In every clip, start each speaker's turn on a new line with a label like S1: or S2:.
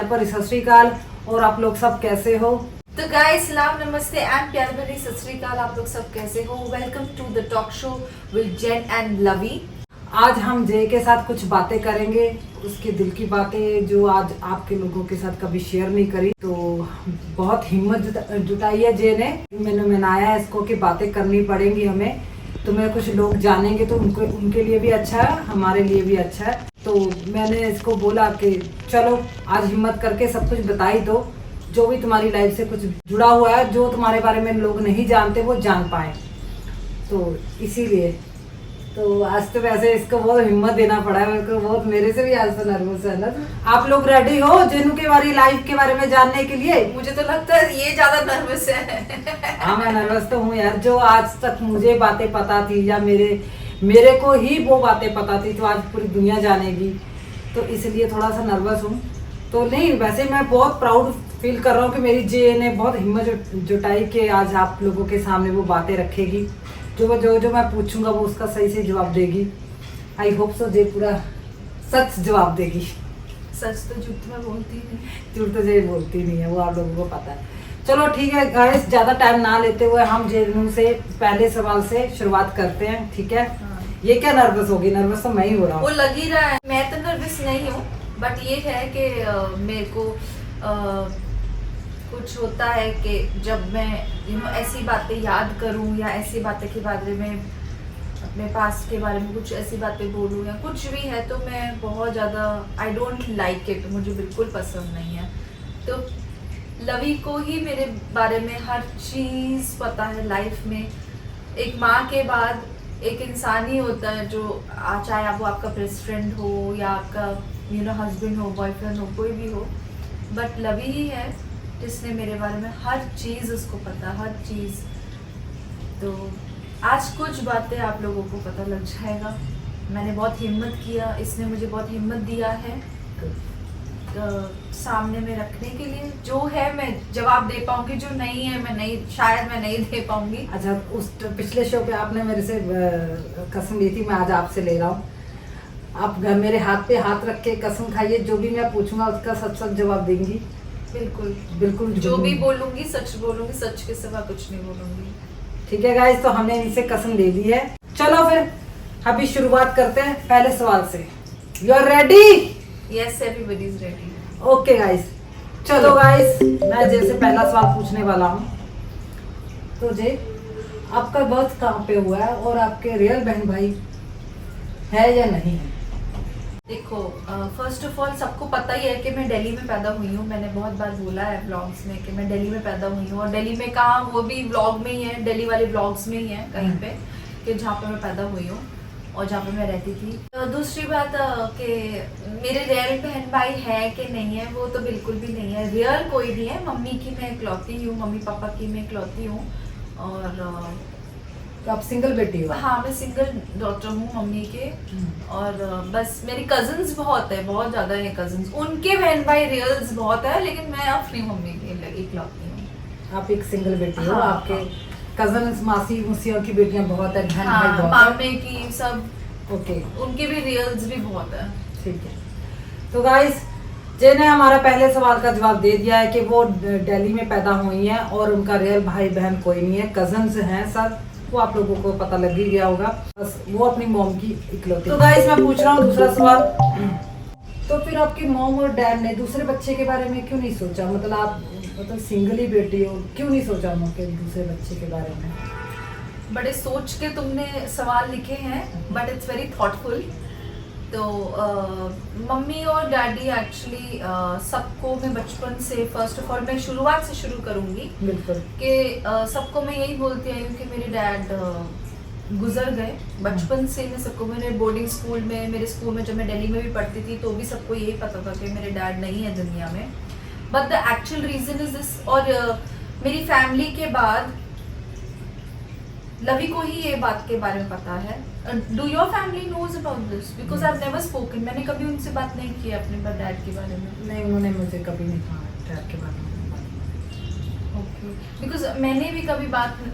S1: भरी सत श्री अकाल। और आप लोग सब कैसे हो?
S2: तो गाइस सलाम नमस्ते एंड प्यार भरी सत श्री अकाल। आप लोग सब कैसे हो? Welcome to the talk show with Jen and Lavi.
S1: आज हम जय के साथ कुछ बातें करेंगे, उसके दिल की बातें जो आज आपके लोगों के साथ कभी शेयर नहीं करी। तो बहुत हिम्मत जुटाई है जय ने, मैंने मनाया है इसको कि बातें करनी पड़ेंगी हमें। तो मैं कुछ लोग जानेंगे तो उनके लिए भी अच्छा है, हमारे लिए भी अच्छा है। तो मैंने इसको बोला कि चलो आज हिम्मत करके सब कुछ बताई दो, जो भी तुम्हारी लाइफ से कुछ जुड़ा हुआ है, जो तुम्हारे बारे में लोग नहीं जानते वो जान पाए। तो इसीलिए तो आज तो वैसे इसको बहुत हिम्मत देना पड़ा है मेरे को, बहुत मेरे से भी आज तो नर्वस है ना। आप लोग रेडी हो जेनू के बारे लाइफ के बारे में जानने के लिए?
S2: मुझे तो लगता है ये ज्यादा नर्वस है।
S1: हाँ मैं नर्वस तो हूँ यार, जो आज तक मुझे बातें पता थी या मेरे को ही वो बातें पता थी, तो आज पूरी दुनिया जानेगी, तो इसलिए थोड़ा सा नर्वस हूँ। तो नहीं, वैसे मैं बहुत प्राउड फील कर रहा हूँ कि मेरी जे ने बहुत हिम्मत जुटाई कि आज आप लोगों के सामने वो बातें रखेगी, जो मैं पूछूंगा वो उसका सही से जवाब देगी। आई होप सो जे पूरा सच जवाब देगी।
S2: सच तो झूठ में बोलती नहीं,
S1: झूठ तो जे बोलती नहीं है, वो आप लोगों को पता है। चलो ठीक है गाइस, ज्यादा टाइम ना लेते हुए हम जेनू से पहले सवाल से शुरुआत करते हैं, ठीक है?
S2: हाँ।
S1: ये क्या नर्वस होगी? नर्वस तो मैं ही हो रहा
S2: वो
S1: हूँ।
S2: लग ही रहा है। मैं तो नर्वस नहीं हूँ, बट ये है कि मेरे को कुछ होता है कि जब मैं ऐसी बातें याद करूं या ऐसी बातें के बारे में, अपने पास्ट के बारे में कुछ ऐसी बातें बोलूं या कुछ भी है, तो मैं बहुत ज़्यादा आई डोंट लाइक इट, मुझे बिल्कुल पसंद नहीं है। तो लवी को ही मेरे बारे में हर चीज़ पता है लाइफ में। एक माँ के बाद एक इंसान ही होता है जो, चाहे वो आपका बेस्ट फ्रेंड हो या आपका हस्बैंड हो, बॉयफ्रेंड हो, कोई भी हो, बट लवी ही है जिसने मेरे बारे में हर चीज़ उसको पता, हर चीज़। तो आज कुछ बातें आप लोगों को पता लग जाएगा। मैंने बहुत हिम्मत किया, इसने मुझे बहुत हिम्मत दिया है सामने में रखने के लिए। जो है मैं जवाब दे पाऊंगी, जो नहीं है शायद मैं नहीं दे पाऊंगी।
S1: अच्छा, उस पिछले शो पे आपने मेरे से कसम ली थी, मैं आज आपसे ले रहा हूँ। आप मेरे हाथ पे हाथ रख के कसम खाइए, जो भी मैं पूछूंगा उसका सच सच जवाब देंगी।
S2: बिल्कुल
S1: बिल्कुल,
S2: जो भी बोलूंगी सच बोलूंगी, सच के सिवा कुछ नहीं बोलूंगी।
S1: ठीक है गाइस, तो हमने इनसे कसम ले ली है। चलो फिर अभी शुरुआत करते हैं पहले सवाल से। You are ready?
S2: Yes, everybody is ready.
S1: Okay guys, चलो गाइस, मैं जैसे पहला सवाल पूछने वाला हूँ। तो जे आपका बर्थ कहाँ पे हुआ है और आपके रियल बहन भाई है या नहीं है?
S2: देखो, फर्स्ट ऑफ ऑल सबको पता ही है कि मैं दिल्ली में पैदा हुई हूँ। मैंने बहुत बार बोला है व्लॉग्स में कि मैं दिल्ली में पैदा हुई हूँ, और दिल्ली में कहाँ, वो भी व्लॉग में ही है, दिल्ली वाले व्लॉग्स में ही है कहीं पे, कि जहाँ पे मैं पैदा हुई हूँ और जहाँ पे मैं रहती थी। तो दूसरी बात कि मेरे रियल बहन भाई है कि नहीं है, वो तो बिल्कुल भी नहीं है। रियल कोई नहीं है। मम्मी की मैं इकलौती हूँ, मम्मी पापा की मैं इकलौती हूँ। और
S1: तो आप सिंगल बेटी हो?
S2: हाँ, मैं सिंगल डॉटर हूँ मम्मी के। और बस मेरी कजन्स बहुत है, बहुत ज़्यादा है कजन्स, उनके बहन भाई रियल्स बहुत है, लेकिन मैं अपनी मम्मी की इकलौती हूँ।
S1: आप एक सिंगल बेटी हो।
S2: हाँ,
S1: आपके
S2: हाँ।
S1: कजन्स, मासी मुसियों की बेटियां बहुत है, बहन
S2: हाँ,
S1: भाई बहुत
S2: मामे की सब,
S1: ओके,
S2: उनके भी रियल्स भी बहुत है।
S1: ठीक है। तो गाइस, जे ने हमारा पहले सवाल का जवाब दे दिया है कि वो दिल्ली में पैदा हुई हैं और उनका रियल भाई बहन कोई नहीं है, कजन्स हैं सब। वो आप लोगों को पता लग ही गया होगा, बस वो अपनी मॉम की इकलौती। तो गाइस, मैं पूछ रहा हूँ दूसरा सवाल। तो फिर आपकी मॉम और डैड ने दूसरे बच्चे के बारे में क्यों नहीं सोचा? मतलब आप सिंगल ही बेटी हो, क्यों नहीं सोचा उनके दूसरे बच्चे के बारे में?
S2: बड़े सोच के तुमने सवाल लिखे हैं, बट इट्स वेरी थॉटफुल। तो मम्मी और डैडी एक्चुअली सबको मैं बचपन से, फर्स्ट ऑफ ऑल मैं शुरुआत से शुरू करूँगी
S1: बिल्कुल
S2: कि सबको मैं यही बोलती आई हूँ कि मेरे डैड गुजर गए बचपन से। मैं सबको, मेरे बोर्डिंग स्कूल में, मेरे स्कूल में जब मैं दिल्ली में भी पढ़ती थी तो भी सबको यही पता था कि मेरे डैड नहीं है दुनिया में। But the actual reason is this. और मेरी फैमिली के बाद लवी को ही ये बात के बारे में पता है। Do your family knows about this? Because I have never spoken. मैंने कभी उनसे बात नहीं की अपने डैड के बारे में।
S1: नहीं, उन्होंने मुझे कभी नहीं कहा डैड के बारे में।
S2: ओके, बिकॉज मैंने भी कभी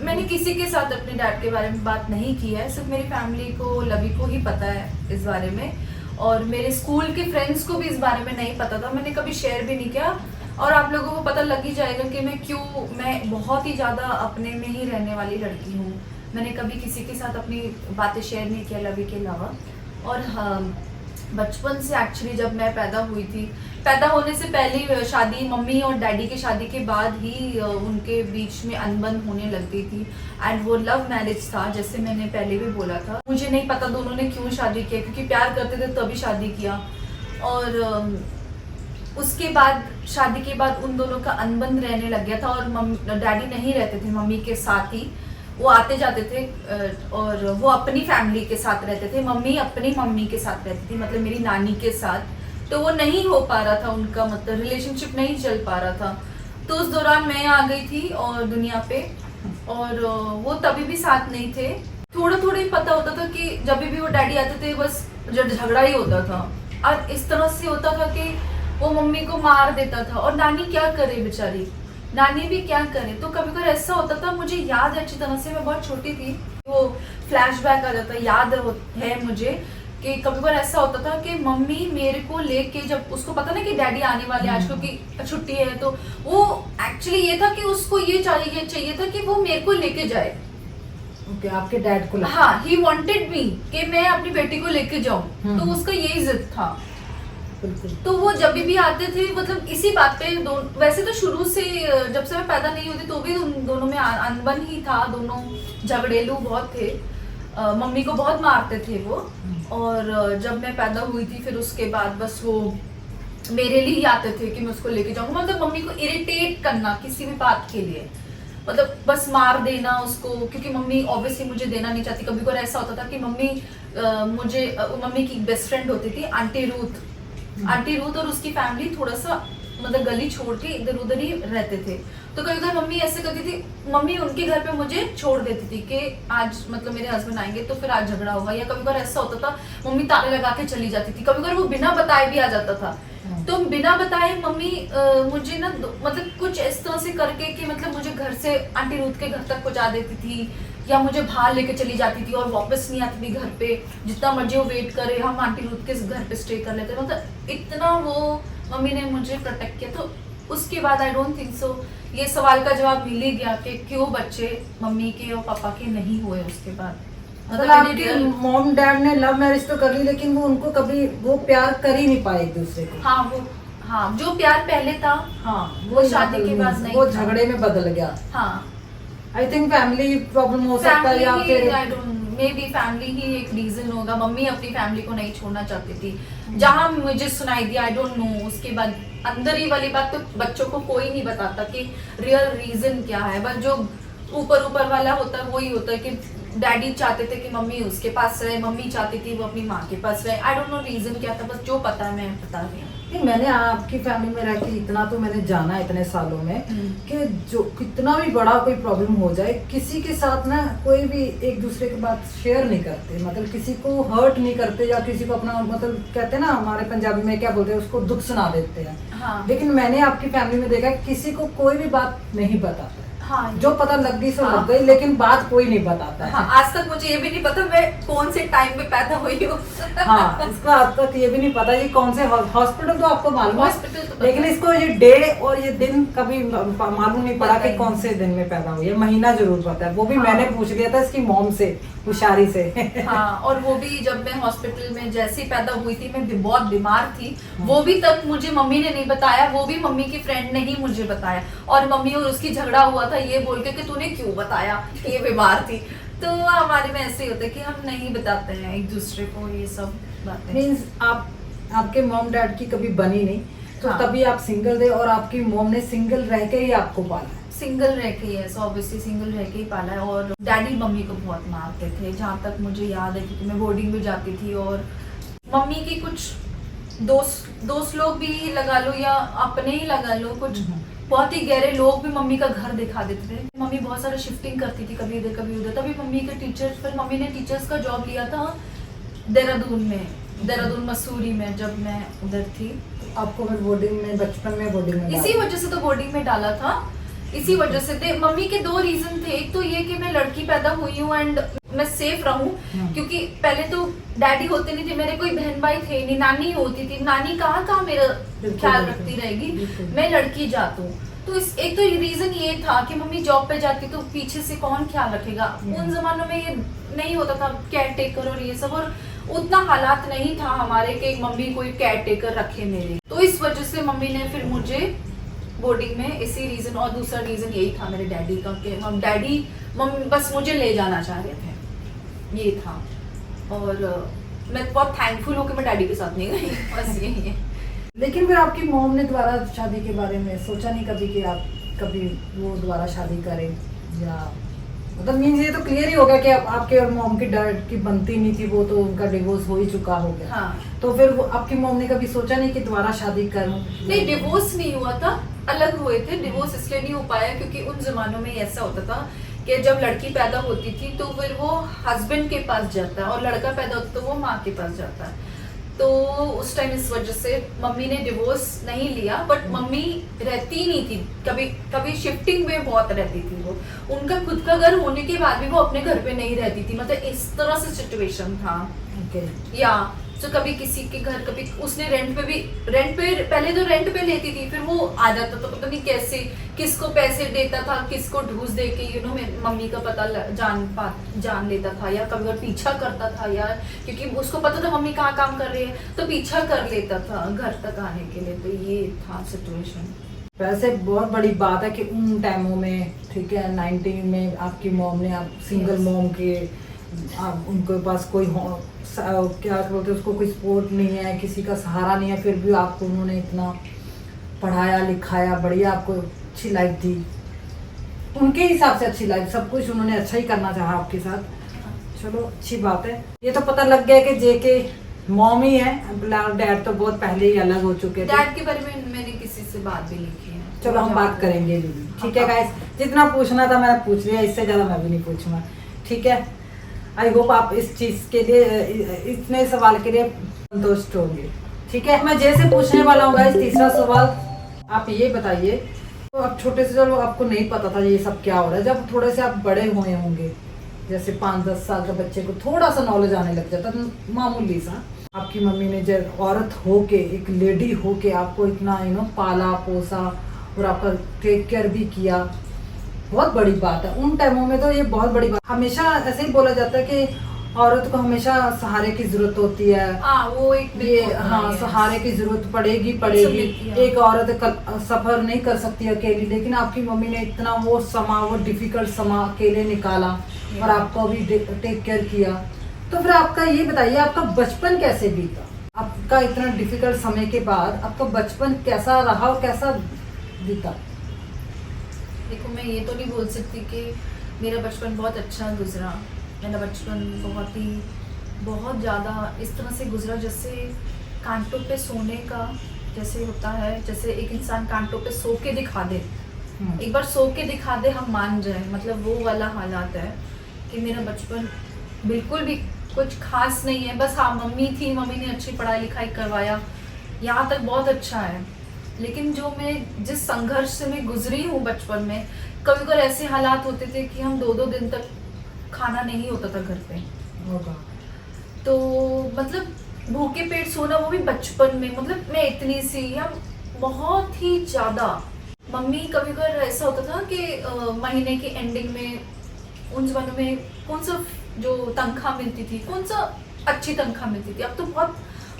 S2: मैंने किसी के साथ अपने डैड के बारे में बात नहीं की है। सिर्फ मेरी फैमिली को, लवी को ही पता है इस बारे में। और मेरे स्कूल के फ्रेंड्स को भी इस बारे में नहीं पता था, मैंने कभी शेयर भी नहीं किया। और आप लोगों को पता लग ही जाएगा कि मैं बहुत ही ज़्यादा अपने में ही रहने वाली लड़की हूँ। मैंने कभी किसी के साथ अपनी बातें शेयर नहीं किया लवी के अलावा। और हाँ, बचपन से एक्चुअली जब मैं पैदा हुई थी, पैदा होने से पहले शादी, मम्मी और डैडी की शादी के बाद ही उनके बीच में अनबन होने लगती थी। एंड वो लव मैरिज था, जैसे मैंने पहले भी बोला था। मुझे नहीं पता दोनों ने क्यों शादी किया, क्योंकि प्यार करते थे तभी शादी किया। और उसके बाद शादी के बाद उन दोनों का अनबन रहने लग गया था। और डैडी नहीं रहते थे मम्मी के साथ ही, वो आते जाते थे और वो अपनी फैमिली के साथ रहते थे। मम्मी अपनी मम्मी के साथ रहती थी, मतलब मेरी नानी के साथ। तो वो नहीं हो पा रहा था उनका, मतलब रिलेशनशिप नहीं चल पा रहा था। तो उस दौरान मैं आ गई थी और दुनिया पे, और वो तभी भी साथ नहीं थे। थोड़ा थोड़ा ही पता होता था कि जब भी वो डैडी आते थे बस झगड़ा ही होता था। और इस तरह से होता था कि वो मम्मी को मार देता था, और नानी क्या करे बेचारी, नानी भी क्या करे। तो कभी कभी ऐसा होता था, मुझे याद है अच्छी तरह से, मैं बहुत छोटी थी, वो फ्लैशबैक आ जाता, याद है मुझे कि कभी बार ऐसा होता था कि मम्मी मेरे को लेके, जब उसको पता ना कि डैडी आने वाले आज क्योंकि छुट्टी है, तो वो एक्चुअली ये था कि उसको ये चाहिए था कि वो मेरे को लेके जाए।
S1: ओके, आपके डैड को
S2: हाँ, ही वांटेड मी कि मैं अपनी बेटी को लेके जाऊं। तो उसका यही जिद था। तो वो जब भी आते थे, मतलब इसी बात पे वैसे तो शुरू से जब से मैं पैदा नहीं होती तो भी उन दोनों में अनबन ही था। दोनों झगड़ेलू बहुत थे, मम्मी को बहुत मारते थे वो। और जब मैं पैदा हुई थी फिर उसके बाद बस वो मेरे लिए ही आते थे कि मैं उसको लेके जाऊंगा, मतलब मम्मी को इरिटेट करना किसी भी बात के लिए, मतलब बस मार देना उसको, क्योंकि मम्मी ऑब्वियसली मुझे देना नहीं चाहती। कभी कभी ऐसा होता था कि मम्मी की बेस्ट फ्रेंड होती थी आंटी रूथ और उसकी फैमिली थोड़ा सा मतलब गली छोड़ के इधर उधर ही रहते थे। तो कभी कभी मम्मी ऐसे करती थी, मम्मी उनके घर पे मुझे छोड़ देती थी कि आज मतलब मेरे हस्बैंड आएंगे तो फिर आज झगड़ा होगा। या कभी कभी ऐसा होता था मम्मी ताले लगा के चली जाती थी, कभी कभी वो बिना बताए भी आ जाता था। तो बिना बताए मम्मी मुझे ना मतलब कुछ इस तरह से करके कि मतलब मुझे घर से आंटी रूथ के घर तक पहुंचा देती थी, या मुझे बाहर लेके चली जाती थी और वापस नहीं आती थी घर पे। जितना मर्जी वो वेट करे, हम आंटी रूथ के घर पे स्टे कर लेते, मतलब इतना वो मम्मी ने मुझे प्रोटेक्ट किया। तो उसके बाद आई डोंट थिंक सो ये सवाल का जवाब मिल ही गया कि क्यों बच्चे मम्मी के और पापा के नहीं हुए उसके बाद।
S1: मतलब आपके मॉम डैड ने लव मैरिज तो कर ली, लेकिन वो उनको कभी वो प्यार कर ही नहीं पाए एक दूसरे को।
S2: हाँ, जो प्यार पहले था, हाँ, वो शादी के बाद नहीं,
S1: वो झगड़े में बदल गया।
S2: हाँ,
S1: आई थिंक फैमिली प्रॉब्लम हो सकता है, या फिर
S2: मे बी फैमिली ही एक रीजन होगा। मम्मी अपनी फैमिली को नहीं छोड़ना चाहती थी, जहाँ मुझे सुनाई दिया, आई डोंट नो। उसके बाद अंदर ही वाली बात तो बच्चों को कोई नहीं बताता कि रियल रीजन क्या है, बस जो ऊपर वाला होता है वही होता है कि डैडी चाहते थे कि मम्मी उसके पास रहे, मम्मी चाहती थी वो अपनी माँ के पास रहे। आई डोंट नो रीजन क्या था, बस जो पता है मैं बता रही हूँ।
S1: नहीं, मैंने आपकी फैमिली में रह के इतना तो मैंने जाना इतने सालों में कि जो कितना भी बड़ा कोई प्रॉब्लम हो जाए, किसी के साथ ना कोई भी एक दूसरे की बात शेयर नहीं करते, मतलब किसी को हर्ट नहीं करते, या किसी को अपना मतलब कहते हैं ना हमारे पंजाबी में क्या बोलते हैं उसको दुख सुना देते हैं।
S2: हाँ।
S1: लेकिन मैंने आपकी फैमिली में देखा किसी को कोई भी बात नहीं बताता।
S2: हाँ,
S1: जो पता लग गई सो लग गई, लेकिन बात कोई नहीं बताता है।
S2: हाँ, आज तक मुझे ये भी नहीं पता मैं कौन से टाइम में पैदा हुई हूँ।
S1: हाँ, इसको आज तक ये भी नहीं पता ये कौन से हॉस्पिटल, तो आपको मालूम है,
S2: हॉस्पिटल तो
S1: लेकिन इसको ये डे और ये दिन कभी मालूम नहीं पड़ा कि कौन से दिन में पैदा हुई है। महीना जरूर पता है, वो भी मैंने पूछ लिया था इसकी मॉम से, हुशारी से।
S2: हाँ, और वो भी जब मैं हॉस्पिटल में जैसे पैदा हुई थी, मैं बहुत बीमार थी, वो भी तक मुझे मम्मी ने नहीं बताया, वो भी मम्मी की फ्रेंड ने ही मुझे बताया। और मम्मी और उसकी झगड़ा हुआ था ये बोल के कि तूने क्यों बताया कि ये बीमार थी। तो हमारे में ऐसे ही होता है कि हम नहीं बताते हैं एक दूसरे को ये सब बातें।
S1: मीन्स आपके मॉम डैड की कभी बनी नहीं, तो
S2: हाँ।
S1: तभी आप सिंगल थे, और आपकी मॉम ने सिंगल रह के ही आपको पाला है।
S2: सिंगल रह के ही है, ऑब्वियसली सिंगल रह के ही पाला है। और डैडी मम्मी को बहुत मारते थे, जहाँ तक मुझे याद है, क्योंकि मैं बोर्डिंग में जाती थी। और मम्मी की कुछ दोस्त लोग भी लगा लो या अपने ही लगा लो, कुछ बहुत ही गहरे लोग भी मम्मी का घर दिखा देते थे। मम्मी बहुत सारा शिफ्टिंग करती थी, कभी इधर कभी उधर। तभी मम्मी के फिर मम्मी ने टीचर्स का जॉब लिया था देहरादून मसूरी में, जब मैं उधर थी।
S1: आपको फिर बोर्डिंग में, बचपन में बोर्डिंग में
S2: इसी वजह से तो बोर्डिंग में डाला था, इसी वजह से थे। मम्मी के दो रीजन थे, एक तो ये कि मैं लड़की पैदा हुई हूँ एंड मैं सेफ रहूं, क्योंकि पहले तो डैडी होते नहीं थे, मेरे कोई बहन भाई थे नहीं, नानी होती थी, नानी कहाँ मेरा ख्याल रखती रहेगी, मैं लड़की जाती हूँ। तो इस एक तो रीजन ये था कि मम्मी जॉब पे जाती तो पीछे से कौन ख्याल रखेगा। उन जमानों में ये नहीं होता था केयर टेकर और ये सब, और उतना हालात नहीं था हमारे कि मम्मी कोई केयर टेकर रखे मेरे। तो इस वजह से मम्मी ने फिर मुझे बोर्डिंग में, इसी रीजन, और दूसरा रीजन यही था मेरे डैडी का कि हम डैडी मम्मी बस मुझे ले जाना चाह रहे थे, ये था। और मैं बहुत थैंकफुल हूँ कि मैं डैडी के साथ नहीं गई, बस यही है।
S1: लेकिन फिर आपकी मॉम ने दोबारा शादी के बारे में सोचा नहीं कभी कि आप कभी वो दोबारा शादी करें, या मतलब मीन्स ये तो क्लियर ही हो गया कि आपके और मॉम की डर की बनती नहीं थी, वो तो उनका डिवोर्स हो ही चुका हो गया।
S2: हाँ।
S1: तो फिर वो आपकी मॉम ने कभी सोचा नहीं कि दोबारा शादी करूं?
S2: नहीं, डिवोर्स नहीं हुआ था, अलग हुए थे। डिवोर्स इसलिए नहीं हो पाया क्योंकि उन जमानों में ऐसा होता था कि जब लड़की पैदा होती थी तो फिर वो हस्बैंड के पास जाता है, और लड़का पैदा होता तो वो माँ के पास जाता है। तो उस टाइम इस वजह से मम्मी ने डिवोर्स नहीं लिया, बट मम्मी रहती नहीं थी, कभी कभी शिफ्टिंग में बहुत रहती थी वो। उनका खुद का घर होने के बाद भी वो अपने घर पे नहीं रहती थी, मतलब इस तरह से सिचुएशन था। या तो कभी किसी के घर, कभी उसने रेंट पे पहले तो रेंट पे लेती थी, फिर वो आ जाता था, पता नहीं कैसे किसको पैसे देता था, किसको ढूंढ दे के मम्मी का पता जान लेता था, या कभी पीछा करता था यार, क्योंकि उसको पता था मम्मी कहाँ काम कर रही है, तो पीछा कर लेता था घर तक आने के लिए। तो ये था सिचुएशन।
S1: वैसे बहुत बड़ी बात है कि उन टाइमों में, ठीक है, 90 में आपकी मॉम ने, आप सिंगल मॉम के, आप उनके पास कोई क्या बोलते हैं उसको, कोई सपोर्ट नहीं है, किसी का सहारा नहीं है, फिर भी आपको उन्होंने इतना पढ़ाया लिखाया, बढ़िया आपको अच्छी लाइफ दी, उनके हिसाब से अच्छी लाइफ, सब कुछ उन्होंने अच्छा ही करना चाहा आपके साथ। चलो अच्छी बात है। ये तो पता लग गया कि जेके मॉम ही है, डैड तो बहुत पहले ही अलग हो चुके थे।
S2: डैड के बारे में मैंने किसी से बात भी नहीं की है।
S1: चलो हम बात करेंगे, ठीक है गाइस, जितना पूछना था मैंने पूछ लिया, इससे ज्यादा मैं भी नहीं पूछूंगा, ठीक है। आई होप आप इस चीज के लिए, इतने सवाल के लिए संतुष्ट होंगे, ठीक है। मैं जैसे पूछने वाला हूँ गाइस, तीसरा सवाल, आप ये बताइए, तो अब छोटे से, चलो आपको नहीं पता था ये सब क्या हो रहा है, जब थोड़े से आप बड़े हुए होंगे, जैसे 5-10 साल का बच्चे को थोड़ा सा नॉलेज आने लग जाता, मामूली सा, आपकी मम्मी ने जब औरत होके, एक लेडी होके आपको इतना पाला पोसा और आपका टेक केयर भी किया, बहुत बड़ी बात है। उन टाइमों में तो ये बहुत बड़ी बात, हमेशा ऐसे ही बोला जाता है कि औरत को हमेशा सहारे की जरूरत होती है।
S2: वो एक
S1: ये हाँ, सहारे की जरूरत पड़ेगी। एक औरत सफर नहीं कर सकती अकेली, लेकिन आपकी मम्मी ने इतना वो डिफिकल्ट समा अकेले निकाला और आपको भी टेक केयर किया। तो फिर आपका ये बताइए, आपका बचपन कैसे बीता? आपका इतना डिफिकल्ट समय के बाद आपका बचपन कैसा रहा और कैसा बीता?
S2: देखो, मैं ये तो नहीं बोल सकती कि मेरा बचपन बहुत अच्छा गुजरा। मेरा बचपन बहुत ज़्यादा इस तरह से गुजरा जैसे कांटों पे सोने का जैसे होता है, जैसे एक इंसान कांटों पे सो के दिखा दे, एक बार सो के दिखा दे, हम मान जाए, मतलब वो वाला हालात है कि मेरा बचपन बिल्कुल भी कुछ खास नहीं है। बस हाँ, मम्मी थी, मम्मी ने अच्छी पढ़ाई लिखाई करवाया, यहाँ तक बहुत अच्छा है। लेकिन जो मैं जिस संघर्ष से मैं गुजरी हूँ बचपन में, कभी कभी ऐसे हालात होते थे कि हम 2-2 दिन तक खाना नहीं होता था घर पे, तो मतलब भूखे पेट सोना, वो भी बचपन में, मतलब मैं इतनी सी, या बहुत ही ज़्यादा। मम्मी कभी कभी ऐसा होता था कि महीने की एंडिंग में, उन जमानों में कौन सा जो तनख्वाह मिलती थी, कौन सा अच्छी तनख्वाह मिलती थी, अब तो बहुत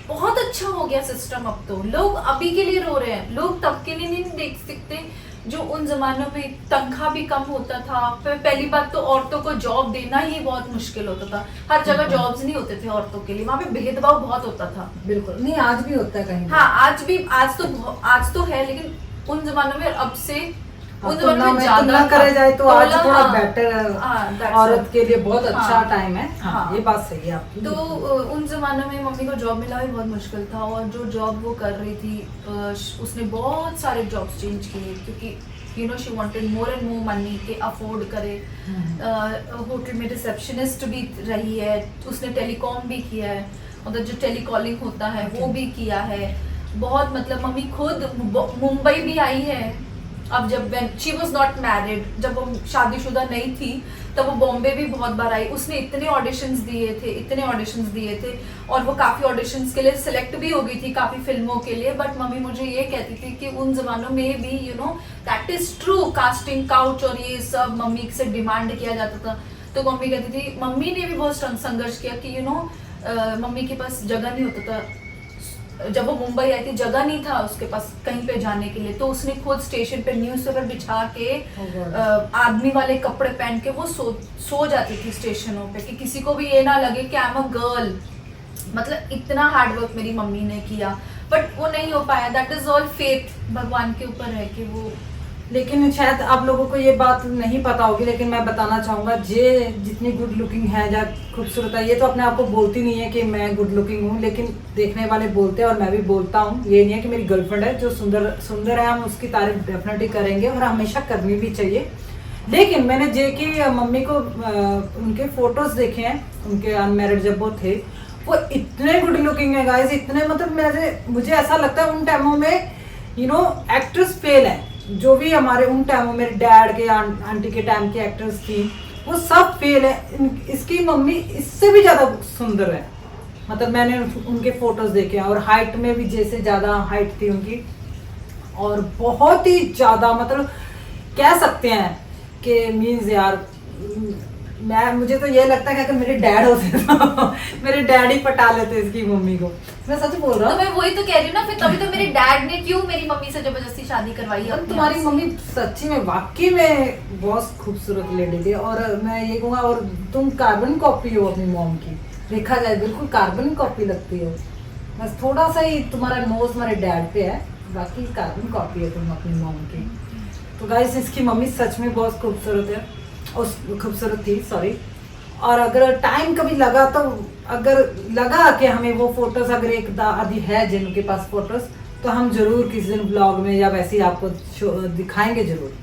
S2: बहुत अच्छा हो गया सिस्टम। अब तो लोग अभी के लिए रो रहे हैं, लोग तब के लिए नहीं देख सकते जो उन जमानों में तनख्वाह भी कम होता था। फिर पहली बात तो औरतों को जॉब देना ही बहुत मुश्किल होता था, हर जगह जॉब्स नहीं होते थे औरतों के लिए, वहाँ पे भेदभाव बहुत होता था।
S1: बिल्कुल नहीं, आज भी होता है कहीं।
S2: हाँ, आज तो है, लेकिन उन जमानों में अब से उन जमानों में
S1: ज्यादा करे जाए तो आज थोड़ा बेटर है, औरत के लिए बहुत अच्छा टाइम है। हाँ, ये बात सही है आपकी।
S2: तो उन जमानों में मम्मी को जॉब मिला भी बहुत मुश्किल था, और जो जॉब वो कर रही थी उसने बहुत सारे जॉब्स चेंज किए, क्योंकि she wanted more and more money के अफोर्ड करे। होटल में रिसेप्शनिस्ट भी रही है, उसने टेलीकॉम भी किया है, मतलब जो टेलीकॉलिंग होता है वो भी किया है बहुत। मतलब मम्मी खुद मुंबई भी आई है। अब जब शी वॉज नॉट मैरिड, जब वो शादीशुदा नहीं थी, तब वो बॉम्बे भी बहुत बार आई, उसने इतने ऑडिशंस दिए थे और वो काफ़ी ऑडिशंस के लिए सिलेक्ट भी हो गई थी काफ़ी फिल्मों के लिए। बट मम्मी मुझे ये कहती थी कि उन जमानों में भी that is true, casting couch और ये सब मम्मी से डिमांड किया जाता था। तो मम्मी कहती थी, मम्मी ने भी बहुत संघर्ष किया कि मम्मी के पास जगह नहीं होता था। जब वो मुंबई आई थी जगह नहीं था उसके पास कहीं पे जाने के लिए, तो उसने खुद स्टेशन पे न्यूज़पेपर बिछा के आदमी वाले कपड़े पहन के वो सो जाती थी स्टेशनों पे कि किसी को भी ये ना लगे कि आई एम अ गर्ल। मतलब इतना हार्ड वर्क मेरी मम्मी ने किया, बट वो नहीं हो पाया। दैट इज ऑल फेथ, भगवान के ऊपर है कि वो।
S1: लेकिन शायद आप लोगों को ये बात नहीं पता होगी, लेकिन मैं बताना चाहूँगा, जे जितनी गुड लुकिंग है या खूबसूरत है, ये तो अपने आप को बोलती नहीं है कि मैं गुड लुकिंग हूँ, लेकिन देखने वाले बोलते हैं और मैं भी बोलता हूँ। ये नहीं है कि मेरी गर्लफ्रेंड है जो सुंदर है, हम उसकी तारीफ डेफिनेटली करेंगे और हमेशा करनी भी चाहिए। लेकिन मैंने जे की मम्मी को उनके फोटोज़ देखे हैं, उनके अनमैरिड जब वो थे, वो इतने गुड लुकिंग है गाइस, इतने, मतलब मुझे ऐसा लगता है उन टाइमों में एक्ट्रेस फेल है। जो भी हमारे उन टाइमों मेरे डैड के आंटी के टाइम की एक्ट्रेस थी वो सब फेल है। इसकी मम्मी इससे भी ज़्यादा सुंदर है। मतलब मैंने उनके फोटोज़ देखे हैं और हाइट में भी जैसे ज़्यादा हाइट थी उनकी, और बहुत ही ज़्यादा, मतलब कह सकते हैं कि मीन्स यार, मुझे तो ये लगता है कि अगर मेरे डैड होते तो मेरे डैड ही पटा लेते इसकी मम्मी को। मैं सच बोल रहा हूँ।
S2: तो मैं वही तो कह रही हूँ ना, फिर तभी तो मेरे डैड ने क्यों मेरी मम्मी से जबरदस्ती शादी करवाई है।
S1: तुम्हारी मम्मी सच्ची में वाकई में बहुत खूबसूरत लेडी थी, और मैं ये कहूँगा, और तुम कार्बन कॉपी हो अपनी मॉम की, देखा जाए बिल्कुल कार्बन कॉपी लगती हो। बस थोड़ा सा ही तुम्हारा नोज हमारे डैड पे है, बाकी कार्बन कॉपी है तुम अपनी मॉम की। तो गाइस इसकी मम्मी सच में बहुत खूबसूरत है, खूबसूरत थी, सॉरी। और अगर टाइम कभी लगा तो, अगर लगा कि हमें वो फोटोज अगर एक आदि है जिनके पास फोटोज, तो हम जरूर किसी दिन ब्लॉग में या वैसे ही आपको दिखाएंगे जरूर,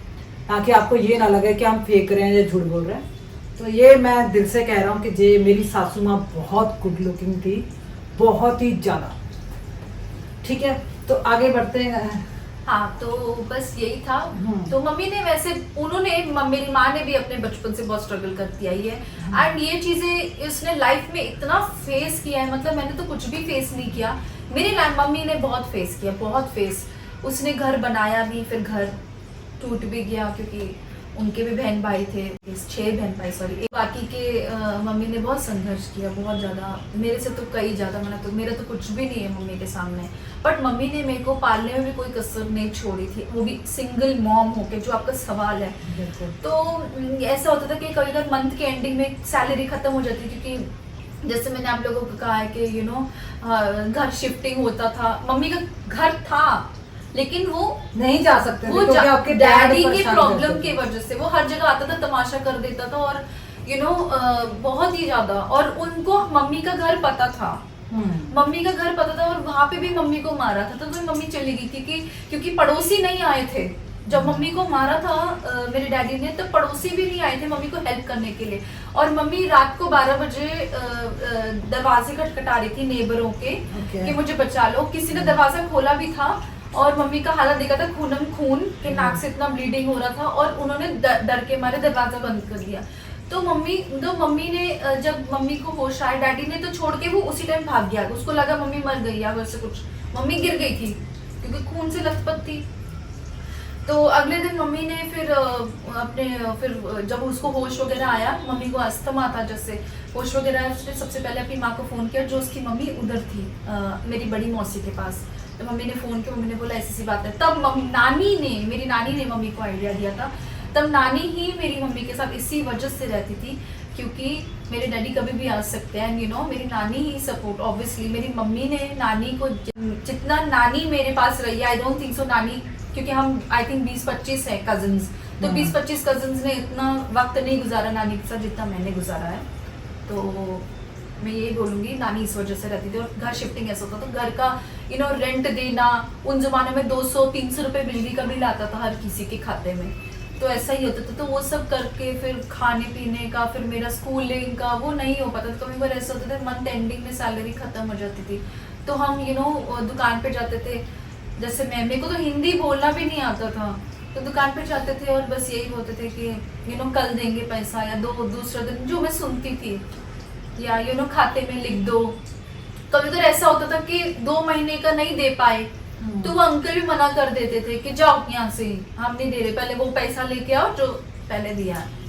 S1: ताकि आपको ये ना लगे कि हम फेंक रहे हैं या झूठ बोल रहे हैं। तो ये मैं दिल से कह रहा हूँ कि जे मेरी सासू माँ बहुत गुड लुकिंग थी, बहुत ही ज़्यादा। ठीक है, तो आगे बढ़ते हैं।
S2: हाँ, तो बस यही था। तो मम्मी ने वैसे, मेरी माँ ने भी अपने बचपन से बहुत स्ट्रगल करती आई है, एंड ये चीज़ें उसने लाइफ में इतना फेस किया है। मतलब मैंने तो कुछ भी फेस नहीं किया, मेरी मम्मी ने बहुत फेस किया, बहुत फेस। उसने घर बनाया भी, फिर घर टूट भी गया, क्योंकि उनके भी बहन भाई थे, 6 बहन भाई, सॉरी। बाकी के मम्मी ने बहुत संघर्ष किया, बहुत ज़्यादा, मेरे से तो कई ज़्यादा। मेरा तो कुछ भी नहीं है मम्मी के सामने, बट मम्मी ने मेरे को पालने में भी कोई कसर नहीं छोड़ी थी, वो भी सिंगल मॉम होके, जो आपका सवाल है। तो ऐसा होता था कि कभी कभी मंथ के एंडिंग में सैलरी खत्म हो जाती, क्योंकि जैसे मैंने आप लोगों को कहा है कि घर शिफ्टिंग होता था। मम्मी का घर था लेकिन वो
S1: नहीं जा सकते थे,
S2: वो
S1: क्योंकि आपके
S2: डैडी की प्रॉब्लम की वजह से वो हर जगह आता था, तमाशा कर देता था, और बहुत ही ज्यादा। और उनको मम्मी का घर पता था, मम्मी का घर पता था, और वहां पे भी मम्मी को मारा था। तो मम्मी चली गई थी क्योंकि पड़ोसी नहीं आए थे जब मम्मी को मारा था मेरे डैडी ने, तो पड़ोसी भी नहीं आए थे मम्मी को हेल्प करने के लिए। और मम्मी रात को 12 बजे दरवाजे खटखटा रही थी नेबरों के कि मुझे बचा लो। किसी ने दरवाजा खोला भी था, और मम्मी का हालत देखा था, खून के नाक से इतना ब्लीडिंग हो रहा था, और उन्होंने डर के मारे दरवाजा बंद कर दिया। तो मम्मी ने, जब मम्मी को होश आया, डैडी ने तो छोड़ के वो उसी टाइम भाग गया, उसको लगा मम्मी मर गई या वैसे कुछ, मम्मी गिर गई थी क्योंकि खून से लथपथ थी। तो अगले दिन मम्मी ने फिर जब उसको होश वगैरह आया, मम्मी को अस्थमा था, जैसे होश वगैरह आया, उसने सबसे पहले अपनी माँ को फ़ोन किया, जो उसकी मम्मी उधर थी मेरी बड़ी मौसी के पास। तो मम्मी ने फ़ोन किया, मम्मी ने बोला ऐसी बात है। तब मेरी नानी ने मम्मी को आइडिया दिया था। तब नानी ही मेरी मम्मी के साथ इसी वजह से रहती थी, क्योंकि मेरे डैडी कभी भी आ सकते हैं, मेरी नानी ही सपोर्ट। ऑब्वियसली मेरी मम्मी ने नानी को, जितना नानी मेरे पास रही, आई डोंट थिंक सो नानी, क्योंकि हम आई थिंक 20-25 है कजन्स, तो 20-25 कजन्स ने इतना वक्त नहीं गुजारा नानी के साथ जितना मैंने गुजारा है। तो मैं यही बोलूँगी, नानी इस वजह से रहती थी। और घर शिफ्टिंग ऐसा होता था, घर का रेंट देना, उन ज़माने में 200-300 रुपये बिजली का बिल आता था हर किसी के खाते में, तो ऐसा ही होता था। तो वो सब करके फिर खाने पीने का, फिर मेरा स्कूलिंग का वो नहीं हो पाता था। कभी बार ऐसा होता था मंथ एंडिंग में सैलरी ख़त्म हो जाती थी, तो हम दुकान पे जाते थे। जैसे मेरे को तो हिंदी बोलना भी नहीं आता था, तो दुकान पे जाते थे और बस यही बोलते थे कि कल देंगे पैसा, या दूसरा दिन, जो मैं सुनती थी, या खाते में लिख दो। कभी तो ऐसा होता था कि 2 महीने का नहीं दे पाए तो वो अंकल भी मना कर देते थे कि जाओ यहाँ से, हम नहीं दे रहे, पहले वो पैसा लेके आओ जो पहले दिया है।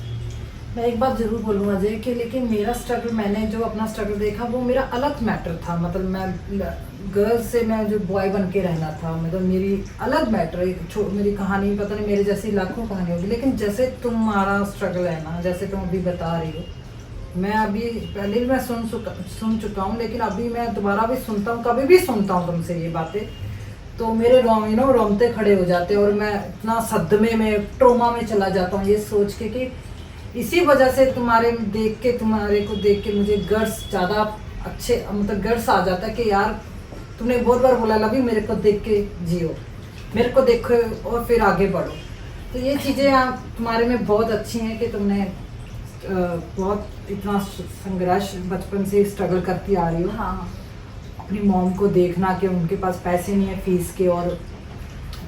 S1: मैं एक बात जरूर बोलूँगा अजय कि लेकिन मेरा स्ट्रगल, मैंने जो अपना स्ट्रगल देखा वो मेरा अलग मैटर था। मतलब मैं गर्ल से मैं जो बॉय बन के रहना था, मतलब मेरी अलग मैटर, मेरी कहानी पता नहीं मेरे जैसी लाखों कहानी होगी। लेकिन जैसे तुम्हारा स्ट्रगल है ना, जैसे तुम अभी बता रही हो, मैं अभी पहले भी मैं सुन चुका हूँ, लेकिन अभी मैं दोबारा भी सुनता हूँ, कभी भी सुनता हूँ तुमसे ये बातें, तो मेरे रोंगटे खड़े हो जाते हैं और मैं इतना सदमे में, ट्रोमा में चला जाता हूँ ये सोच के कि इसी वजह से तुम्हारे को देख के मुझे गर्स ज़्यादा अच्छे, मतलब गर्स आ जाता है कि यार तुमने बहुत बार बोला लवी मेरे को देख के जियो, मेरे को देखो और फिर आगे बढ़ो। तो ये चीज़ें तुम्हारे में बहुत अच्छी हैं कि तुमने बहुत इतना संघर्ष बचपन से स्ट्रगल करती आ रही हो।
S2: हाँ।
S1: अपनी मॉम को देखना कि उनके पास पैसे नहीं है फीस के, और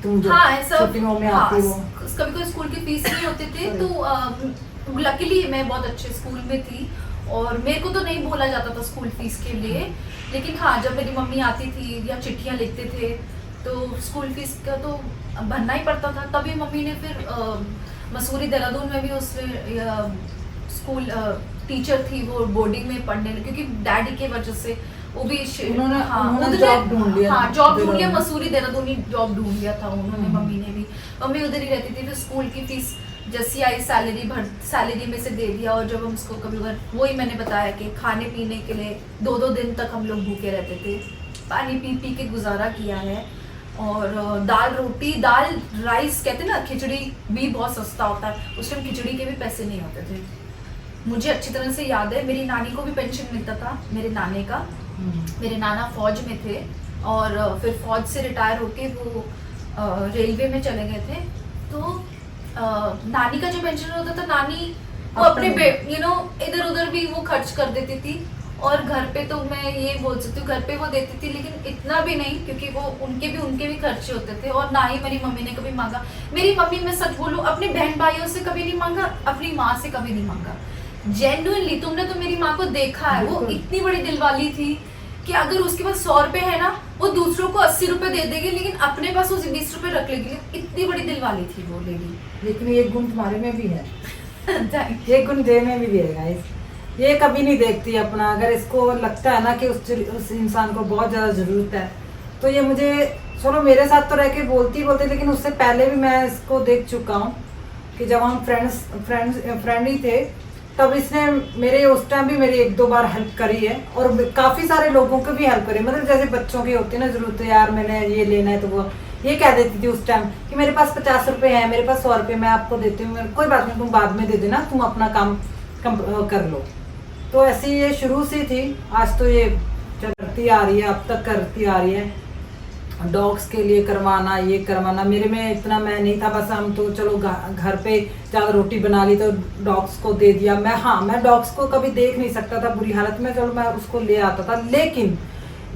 S1: तुम जो छुट्टियों में आती हो।
S2: कभी कोई स्कूल की फीस नहीं होते थे, तो लकीली मैं बहुत अच्छे स्कूल में थी और मेरे को तो नहीं बोला जाता था स्कूल फीस के लिए। लेकिन हाँ, जब मेरी मम्मी आती थी या चिट्ठियाँ लिखते थे तो स्कूल फीस का तो भरना ही पड़ता था। तभी मम्मी ने फिर मसूरी देहरादून में भी उसमें स्कूल टीचर थी, वो बोर्डिंग में पढ़ने, क्योंकि डैडी के वजह से वो भी
S1: उन्होंने जॉब ढूंढ लिया।
S2: हाँ, जॉब ढूंढ लिया, मसूरी देहरादून ही जॉब ढूंढ लिया था उन्होंने। मम्मी ने भी, मम्मी उधर ही रहती थी। फिर स्कूल की फीस जैसी आई सैलरी में से दे दिया। और जब हम उसको कभी वही मैंने बताया कि खाने पीने के लिए 2-2 दिन तक हम लोग भूखे रहते थे, पानी पी पी के गुजारा किया है। और दाल रोटी, दाल राइस कहते ना, खिचड़ी भी बहुत सस्ता होता है, उस टाइम खिचड़ी के भी पैसे नहीं होते थे। मुझे अच्छी तरह से याद है, मेरी नानी को भी पेंशन मिलता था, मेरे नाने का। मेरे नाना फौज में थे और फिर फौज से रिटायर होके वो रेलवे में चले गए थे। तो नानी का जो पेंशन होता था, नानी वो अपने इधर उधर भी वो खर्च कर देती थी। और घर पे तो मैं ये बोल सकती हूँ, घर पे वो देती थी, लेकिन इतना भी नहीं, क्योंकि वो उनके भी खर्चे होते थे। और ना ही मेरी मम्मी ने कभी मांगा। मेरी मम्मी, मैं सच बोलूँ, अपने बहन भाइयों से कभी नहीं मांगा, अपनी माँ से कभी नहीं मांगा। जेन्युइनली, तुमने तो मेरी माँ को देखा है, वो इतनी बड़ी दिलवाली थी कि अगर उसके पास 100 रुपए है ना, वो दूसरों को 80 रुपए दे देगी, लेकिन अपने पास वो 20 रुपए रख लेगी। इतनी बड़ी दिलवाली थी वो लेडी।
S1: लेकिन ये गुण तुम्हारे में भी है। ये गुण जय में भी है गाइस। ये कभी नहीं देखती अपना। अगर इसको लगता है ना कि उस इंसान को बहुत ज़्यादा ज़रूरत है, तो ये मुझे, चलो मेरे साथ तो रह के बोलती, लेकिन उससे पहले भी मैं इसको देख चुका हूँ कि जब हम फ्रेंड ही थे, तब इसने मेरे उस टाइम भी मेरी 1-2 बार हेल्प करी है। और काफ़ी सारे लोगों को भी हेल्प करी। मतलब जैसे बच्चों की होती है ना ज़रूरत, यार मैंने ये लेना है, तो वो ये कह देती थी उस टाइम कि मेरे पास 50 रुपए हैं, मेरे पास 100 रुपए मैं आपको देती हूँ, कोई बात नहीं, तुम बाद में दे देना, तुम अपना काम कर लो। तो ऐसी ये शुरू से थी, आज तो ये करती आ रही है, अब तक करती आ रही है। डॉग्स के लिए करवाना, ये करवाना, मेरे में इतना मैं नहीं था। बस हम तो चलो घर पे ज़्यादा रोटी बना ली तो डॉग्स को दे दिया। मैं डॉग्स को कभी देख नहीं सकता था बुरी हालत में, चलो मैं उसको ले आता था। लेकिन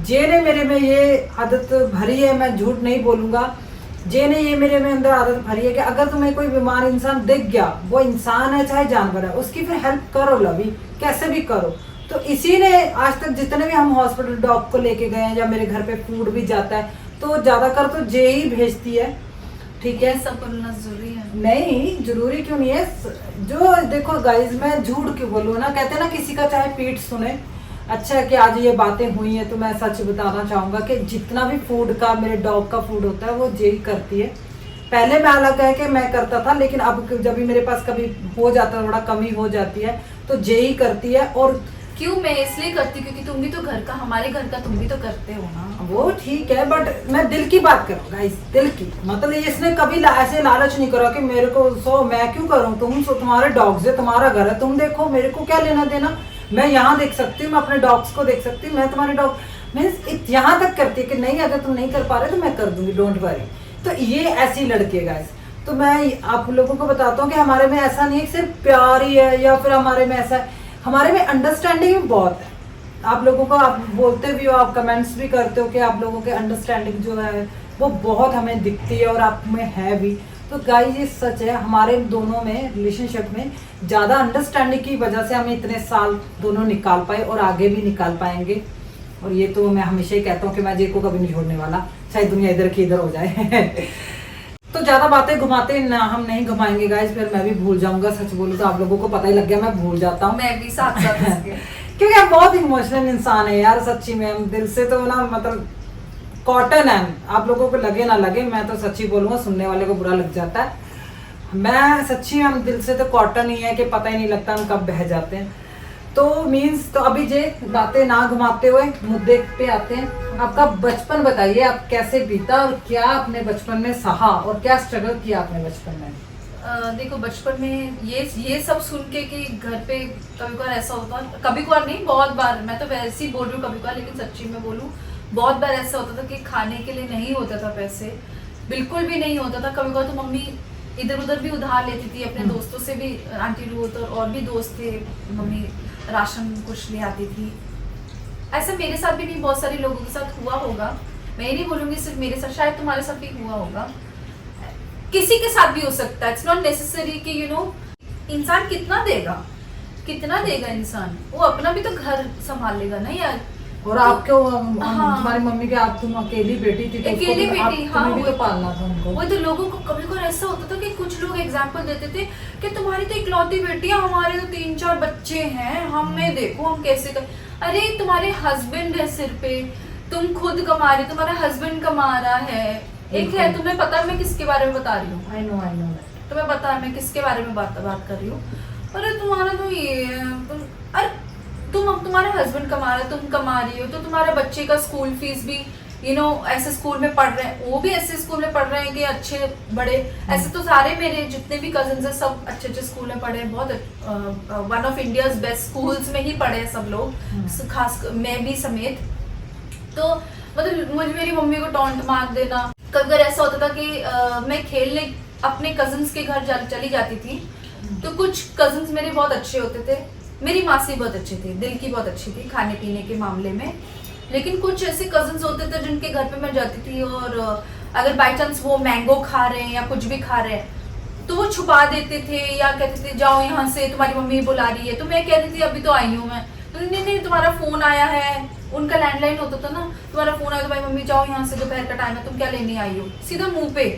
S1: जे ने मेरे में ये आदत भरी है, मैं झूठ नहीं बोलूँगा, जे ने ये मेरे में अंदर आदत भरी है कि अगर तुम्हें कोई बीमार इंसान दिख गया, वो इंसान है चाहे जानवर है, उसकी फिर हेल्प करो लवी, कैसे भी करो। तो इसी ने आज तक जितने भी हम हॉस्पिटल डॉग को लेके गए हैं, या मेरे घर पे फूड भी जाता है, तो ज्यादातर तो जे ही भेजती है। ठीक है,
S2: सब करना जरूरी है?
S1: नहीं, जरूरी क्यों नहीं है। जो देखो गाइस, मैं झूठ क्यों बोलूँ ना, कहते हैं ना किसी का चाहे पीठ सुने। अच्छा है कि आज ये बातें हुई हैं, तो मैं सच बताना चाहूँगा कि जितना भी फूड का, मेरे डॉग का फूड होता है, वो जे ही करती है। पहले मैं अलग है कि मैं करता था, लेकिन अब जब भी मेरे पास कभी हो जाता है, थोड़ा कमी हो जाती है, तो जे ही करती है। और
S2: क्यों मैं इसलिए करती, क्योंकि तुम भी तो घर का, हमारे घर का तुम भी तो करते हो ना।
S1: वो ठीक है, बट मैं दिल की बात करूँ गाइस, दिल की। मतलब इसने कभी ऐसे लालच नहीं करा कि मेरे को मैं क्यों करूँ, तुम्हारे डॉग्स है, तुम्हारा घर है, तुम देखो, मेरे को क्या लेना देना। मैं यहाँ देख सकती हूँ, मैं अपने डॉग्स को देख सकती हूँ, मैं तुम्हारे डॉग, मैं यहाँ तक करती है कि नहीं, अगर तुम नहीं कर पा रहे तो मैं कर दूंगी, डोंट वरी। तो ये ऐसी लड़की है गाइस। तो मैं आप लोगों को बताता हूँ कि हमारे में ऐसा नहीं है सिर्फ प्यार ही है, या फिर हमारे में ऐसा है, हमारे में अंडरस्टैंडिंग भी बहुत है। आप लोगों को, आप बोलते भी हो, आप कमेंट्स भी करते हो कि आप लोगों के अंडरस्टैंडिंग जो है वो बहुत हमें दिखती है, और आप में है भी। तो गाइस ये सच है, हमारे दोनों में रिलेशनशिप में ज़्यादा अंडरस्टैंडिंग की वजह से हमें इतने साल दोनों निकाल पाए और आगे भी निकाल पाएंगे। और ये तो मैं हमेशा ही कहता हूँ कि मैं जे को कभी नहीं छोड़ने वाला, चाहे दुनिया इधर की इधर हो जाए। तो ज़्यादा बातें घुमाते ना हम नहीं घुमाएंगे गाइस, फिर मैं भी भूल जाऊंगा। सच बोलूँ तो आप लोगों को पता ही लग गया, मैं भूल जाता हूँ।
S2: मैं भी साथ साथ इसके।
S1: क्योंकि हम बहुत इमोशनल इंसान है यार, सच्ची में। हम दिल से तो ना मतलब कॉटन है। आप लोगों को लगे ना लगे, मैं तो सच्ची बोलूँगा, सुनने वाले को बुरा लग जाता है। मैं सच्ची, हम दिल से तो कॉटन ही है कि पता ही नहीं लगता हम कब बह जाते हैं। तो मीन्स तो अभी जे बातें ना घुमाते हुए मुद्दे पे आते हैं। आपका बचपन बताइए, आप कैसे बीता और क्या आपने बचपन में सहा और क्या स्ट्रगल किया आपने बचपन में?
S2: देखो बचपन में ये सब सुन के कि घर पे कभी कभार ऐसा होता, कभी कभार नहीं बहुत बार, मैं तो वैसे ही बोल रही हूँ कभी कभार, लेकिन सच्ची में बोलूँ बहुत बार ऐसा होता था कि खाने के लिए नहीं होता था पैसे, बिल्कुल भी नहीं होता था। कभी कभार तो मम्मी इधर उधर भी उधार लेती थी अपने दोस्तों से भी, आंटी रूथ और भी दोस्त थे, मम्मी राशन कुछ ले आती थी। ऐसा मेरे साथ भी नहीं, बहुत सारे लोगों के साथ हुआ होगा, मैं ये नहीं बोलूँगी सिर्फ मेरे साथ, शायद तुम्हारे साथ भी हुआ होगा, किसी के साथ भी हो सकता है। इट्स नॉट नेसेसरी कि इंसान कितना देगा इंसान, वो अपना भी तो घर संभाल लेगा ना यार।
S1: और आपके
S2: हाँ।
S1: तुम्हारी मम्मी के, आप तुम अकेली बेटी थी तो
S2: अकेली बेटी, हाँ,
S1: तुम्हें भी तो
S2: वो-
S1: पालना था उनको।
S2: वो तो लोगों को कभी कभार ऐसा होता था कि कुछ लोग एग्जाम्पल देते थे कि तुम्हारी तो इकलौती बेटी है, हमारे तो 3-4 बच्चे हैं, हमें देखो हम कैसे कर। अरे तुम्हारे हस्बैंड है सिर पे, तुम खुद कमा रहे, तुम्हारा हस्बैंड कमा रहा है। एक है, तुम्हें पता है मैं किसके बारे में बता रही हूँ,
S1: आई नो
S2: तुम्हें पता है मैं किसके बारे में बात कर रही हूँ। अरे तुम्हारा तो ये अरे तुम्हारा हस्बैंड कमा रहा है, तुम कमा रही हो, तो तुम्हारे बच्चे का स्कूल फीस भी ऐसे स्कूल में पढ़ रहे हैं, वो भी ऐसे स्कूल में पढ़ रहे हैं कि अच्छे बड़े, ऐसे तो सारे मेरे जितने भी कजन्स हैं सब अच्छे अच्छे स्कूल में पढ़े हैं, बहुत one of India's best schools में ही पढ़े हैं सब लोग, खास मैं भी समेत। तो मतलब मुझे मेरी मम्मी को टॉन्ट मार देना, कभी ऐसा होता था कि मैं खेलने अपने कजन्स के घर चली जाती थी, तो कुछ कजन्स मेरे बहुत अच्छे होते थे, मेरी मासी बहुत अच्छी थी, दिल की बहुत अच्छी थी खाने पीने के मामले में, लेकिन कुछ ऐसे कजन्स होते थे जिनके घर पे मैं जाती थी और अगर बाई चांस वो मैंगो खा रहे हैं या कुछ भी खा रहे हैं तो वो छुपा देते थे या कहते थे जाओ यहाँ से, तुम्हारी मम्मी बुला रही है। तो मैं कहती थी अभी तो आई हूँ मैं, तो नहीं तुम्हारा फोन आया है, उनका लैंडलाइन होता था ना, तुम्हारा फोन आया तो भाई मम्मी जाओ यहाँ से, दोपहर का टाइम है, तुम क्या लेने आई हो, सीधा मुंह पे।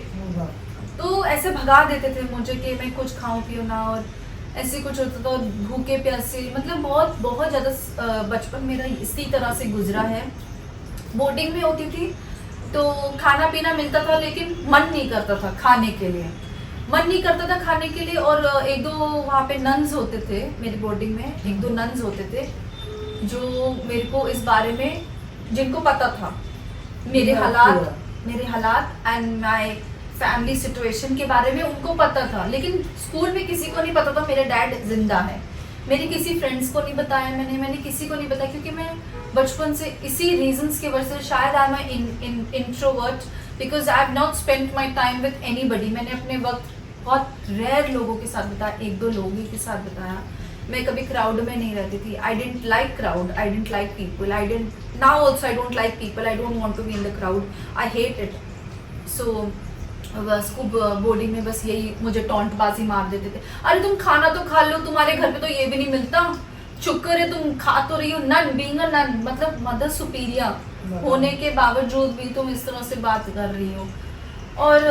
S2: तो ऐसे भगा देते थे मुझे कि मैं कुछ खाऊं पियो ना, और ऐसे कुछ होता था, भूखे प्यासे, मतलब बहुत बहुत ज़्यादा बचपन मेरा इसी तरह से गुजरा है। बोर्डिंग में होती थी तो खाना पीना मिलता था, लेकिन मन नहीं करता था खाने के लिए, मन नहीं करता था खाने के लिए। और एक दो वहाँ पे नन्स होते थे मेरी बोर्डिंग में, एक दो नन्स होते थे जो मेरे को इस बारे में, जिनको पता था मेरे हालात एंड माय फैमिली सिचुएशन के बारे में, उनको पता था, लेकिन स्कूल में किसी को नहीं पता था मेरे डैड जिंदा है। मेरी किसी फ्रेंड्स को नहीं बताया मैंने किसी को नहीं बताया, क्योंकि मैं बचपन से इसी रीजंस की वजह से, शायद I am introvert because I have not spent my time with anybody. मैंने अपने वक्त बहुत रेयर लोगों के साथ बिताया, एक दो लोगों के साथ बिताया। मैं कभी क्राउड में नहीं रहती थी, I didn't like crowd, I didn't like people, I didn't now also I don't like people, I don't want to be in the crowd, I hate it. So school boarding में बस यही मुझे टॉन्टबाजी मार देते थे, अरे तुम खाना तो खा लो, तुम्हारे घर पे तो ये भी नहीं मिलता, शुक्र है तुम खा तो रही हो, नन बीइंग अ नन, मतलब मदर सुपीरियर होने के बावजूद भी तुम इस तरह से बात कर रही हो। और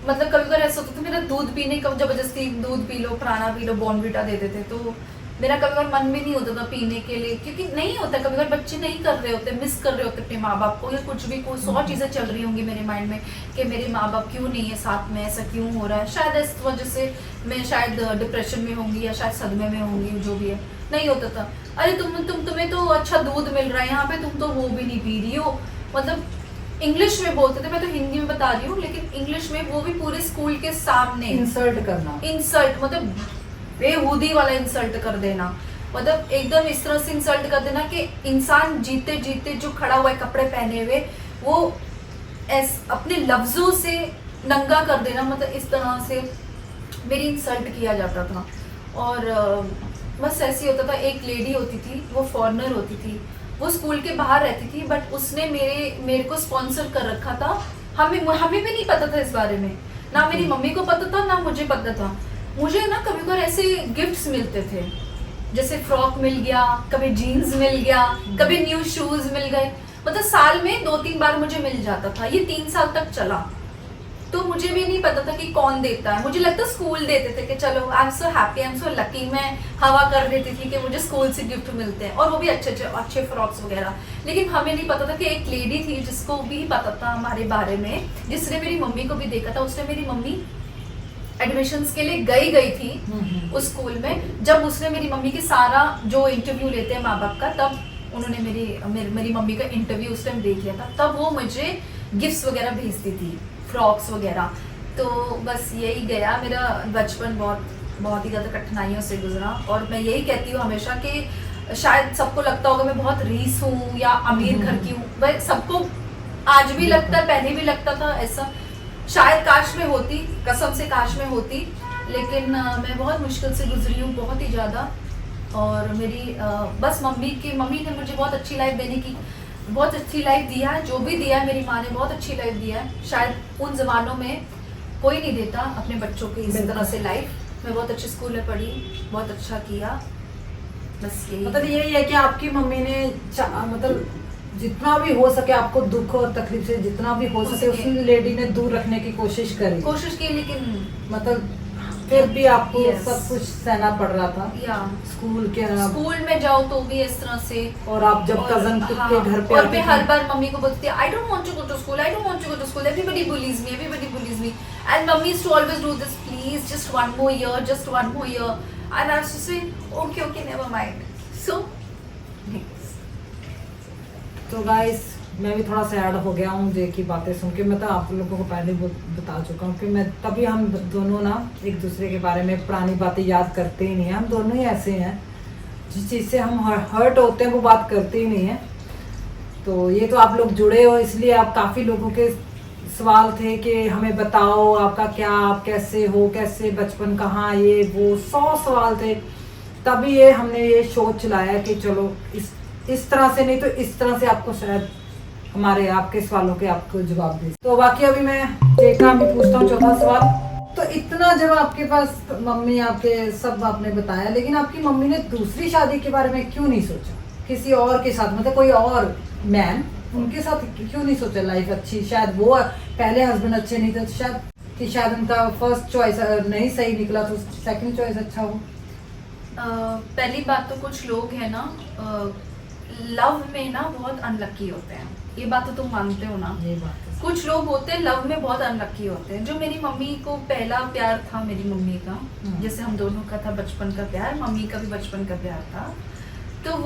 S2: मतलब कभी कभी ऐसा होता था मेरा दूध पीने का, जबरदस्ती दूध पी लो, प्राणा पी लो, बॉर्नविटा दे देते, तो मेरा कभी कभी मन भी नहीं होता था पीने के लिए, क्योंकि नहीं होता, कभी कभी बच्चे नहीं कर रहे होते, मिस कर रहे होते अपने माँ बाप को, या कुछ भी कोई 100 चीज़ें चल रही होंगी मेरे माइंड में कि मेरे माँ बाप क्यों नहीं है साथ में, ऐसा क्यों हो रहा है, शायद इस वजह से मैं शायद डिप्रेशन में होंगी या शायद सदमे में होंगी, जो भी है, नहीं होता था। अरे तुम्हें तो अच्छा दूध मिल रहा है यहाँ पे, तुम तो वो भी नहीं पी रही हो, मतलब इंग्लिश में बोलते थे, मैं तो हिंदी में बता रही हूँ, लेकिन इंग्लिश में, वो भी पूरे स्कूल के सामने
S1: इंसल्ट करना,
S2: इंसल्ट मतलब बेहूदी वाला इंसल्ट कर देना, मतलब एकदम इस तरह से इंसल्ट कर देना कि इंसान जीते जीते जो खड़ा हुआ है कपड़े पहने हुए, वो अपने लफ्जों से नंगा कर देना, मतलब इस तरह से मेरी इंसल्ट किया जाता था। और बस ऐसे ही होता था। एक लेडी होती थी, वो फॉरेनर होती थी, वो स्कूल के बाहर रहती थी, बट उसने मेरे को स्पॉन्सर कर रखा था, हमें भी नहीं पता था इस बारे में, ना मेरी मम्मी को पता था ना मुझे पता था। मुझे ना कभी कभार ऐसे गिफ्ट्स मिलते थे, जैसे फ्रॉक मिल गया, कभी जीन्स मिल गया, कभी न्यू शूज मिल गए, मतलब साल में 2-3 बार मुझे मिल जाता था। ये 3 साल तक चला, तो मुझे भी नहीं पता था कि कौन देता है। मुझे लगता स्कूल देते थे कि चलो I am so happy, I am so lucky. मैं हवा कर देती थी कि मुझे स्कूल से गिफ्ट मिलते हैं, और वो भी अच्छे फ्रॉक्स वगैरह। लेकिन हमें नहीं पता था कि एक लेडी थी जिसको भी पता था हमारे बारे में, जिसने मेरी मम्मी को भी देखा था। उसने मेरी मम्मी एडमिशन्स के लिए गई थी उस स्कूल में। जब उसने मेरी मम्मी की सारा जो इंटरव्यू लेते हैं माँ बाप का, तब उन्होंने मेरी मम्मी का इंटरव्यू उस टाइम देख लिया था। तब वो मुझे गिफ्ट्स वगैरह भेजती थी, फ्रॉक्स वगैरह। तो बस यही गया मेरा बचपन, बहुत ही ज़्यादा कठिनाइयों से गुजरा। और मैं यही कहती हूँ हमेशा कि शायद सबको लगता होगा मैं बहुत रीस हूँ या अमीर घर की हूँ, वह सबको आज भी लगता है, पहले भी लगता था ऐसा। शायद काश में होती, कसम से काश में होती, लेकिन मैं बहुत मुश्किल से गुजरी हूँ, बहुत ही ज़्यादा। और मेरी बस मम्मी ने मुझे बहुत अच्छी लाइफ देने की, बहुत अच्छी लाइफ दिया है। जो भी दिया है मेरी माँ ने बहुत अच्छी लाइफ दिया है। शायद उन जमानों में कोई नहीं देता अपने बच्चों की इस तरह से लाइफ। मैं बहुत अच्छे स्कूल में पढ़ी, बहुत अच्छा किया, बस यही।
S1: मतलब यही है कि आपकी मम्मी ने मतलब जितना भी हो सके आपको दुख और तकलीफ से जितना भी हो सके उस लेडी ने दूर रखने की कोशिश की,
S2: लेकिन
S1: मतलब फिर भी आपको
S2: Yes.
S1: सब कुछ सहना पड़ रहा था।
S2: या
S1: स्कूल
S2: में जाओ तो भी इस तरह से।
S1: और आप जब कजन
S2: हाँ,
S1: के घर पे
S2: और
S1: आती
S2: मैं
S1: थी,
S2: हर बार मम्मी को बोलती थी I don't want to go to school, I don't want to go to school, everybody bullies me and mummy used to always do this, please just one more year and I used to say okay never mind. So
S1: तो guys मैं भी थोड़ा sad हो गया हूँ जे की बातें सुन के। मैं तो आप लोगों को पहले बता चुका हूँ कि मैं तभी हम दोनों ना एक दूसरे के बारे में पुरानी बातें याद करते ही नहीं हैं। हम दोनों ही ऐसे हैं, जिस चीज़ से हम हर्ट होते हैं वो बात करते ही नहीं हैं। तो ये तो आप लोग जुड़े हो इसलिए आप काफ़ी लोगों के सवाल थे कि हमें बताओ आपका क्या, आप कैसे हो, कैसे बचपन कहाँ, ये वो 100 सवाल थे। तभी ये हमने ये शो चलाया कि चलो इस तरह से नहीं तो इस तरह से आपको शायद हमारे आपके सवालों के आपको जवाब दे। तो बाकी अभी मैं देखा भी पूछता हूँ चौथा सवाल। तो इतना जब आपके पास मम्मी आपके सब आपने बताया, लेकिन आपकी मम्मी ने दूसरी शादी के बारे में क्यों नहीं सोचा, किसी और के साथ, मतलब कोई और मैन उनके साथ क्यों नहीं सोचा? लाइफ अच्छी, शायद वो पहले हस्बैंड अच्छे नहीं थे, शायद उनका फर्स्ट चॉइस नहीं सही निकला तो सेकंड चॉइस अच्छा हो।
S2: पहली बात तो कुछ लोग हैं ना लव में ना बहुत अनलकी होते हैं, ये बात तो तुम मानते हो ना।
S1: ये बात है।
S2: कुछ लोग होते हैं लव में बहुत अनलकी होते हैं। जो मेरी मम्मी को पहला प्यार था मेरी मम्मी का, जैसे हम दोनों का था बचपन का प्यार, मम्मी का भी बचपन का प्यार था। तो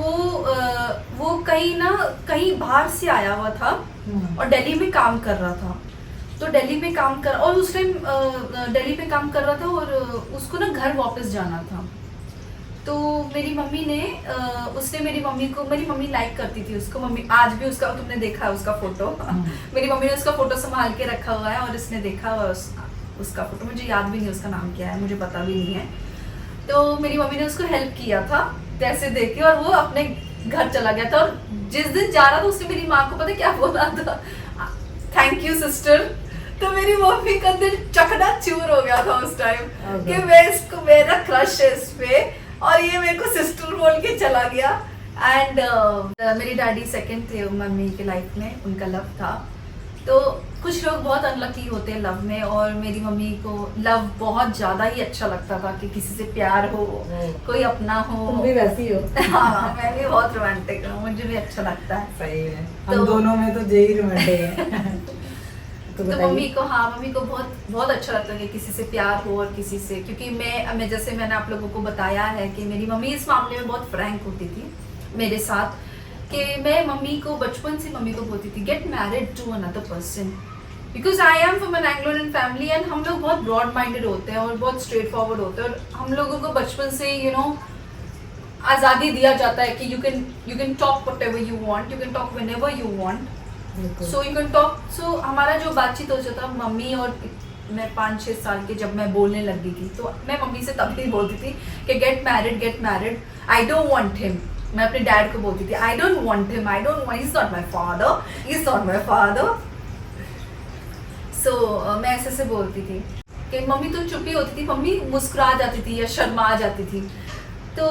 S2: वो कहीं बाहर से आया हुआ था और दिल्ली में काम कर रहा था। तो दिल्ली में काम कर, और उस टाइम दिल्ली में काम कर रहा था और उसको ना घर वापस जाना था। तो मेरी मम्मी ने उसने मेरी मम्मी लाइक करती थी उसको। मम्मी आज भी उसका, तुमने देखा है उसका फोटो, मेरी मम्मी ने उसका फोटो संभाल के रखा हुआ है और इसने देखा हुआ उसका फोटो। मुझे याद भी नहीं उसका नाम क्या है, मुझे पता भी नहीं है। तो मेरी मम्मी ने उसको हेल्प किया था पैसे दे के, और वो अपने घर चला गया था। और जिस दिन जा रहा था उसने मेरी माँ को पता क्या बोला था, थैंक यू सिस्टर। तो मेरी मम्मी का दिल चकना चूर हो गया था उस टाइम कि मेरा क्रश है इस पे, और ये मेरे को सिस्टर बोल के चला गया। एंड मेरी डैडी सेकंड थे मम्मी के लाइफ में, उनका लव था। तो कुछ लोग बहुत अनलकी होते हैं लव में, और मेरी मम्मी को लव बहुत ज्यादा ही अच्छा लगता था कि किसी से प्यार हो, कोई अपना हो।
S1: तुम भी वैसी हो।
S2: हाँ, मैं भी बहुत रोमांटिक हूँ, मुझे भी अच्छा लगता है।
S1: सही है, हम दोनों में तो यही रोमांटिक है।
S2: तो मम्मी को बहुत बहुत अच्छा लगता है कि किसी से प्यार हो और किसी से, क्योंकि मैं जैसे मैंने आप लोगों को बताया है कि मेरी मम्मी इस मामले में बहुत फ्रैंक होती थी मेरे साथ, कि मैं मम्मी को बचपन से मम्मी को बोलती थी get married to another person, because I am from an Anglo Indian family and हम लोग बहुत ब्रॉड माइंडेड होते हैं और बहुत स्ट्रेट फॉरवर्ड होते हैं। और हम लोगों को बचपन से आज़ादी दिया जाता है कि you can talk whatever you want, you can talk whenever you want, so you can talk. So हमारा जो बातचीत हो जाता, मम्मी और मैं 5-6 साल के जब मैं बोलने लगी थी, तो मैं मम्मी से तब भी बोलती थी कि get married, I don't want him. मैं अपने डैड को बोलती थी I don't want him, he is not my father. So मैं ऐसे बोलती थी कि मम्मी तो चुप ही होती थी, मम्मी मुस्कुरा जाती थी या शर्मा जाती थी। तो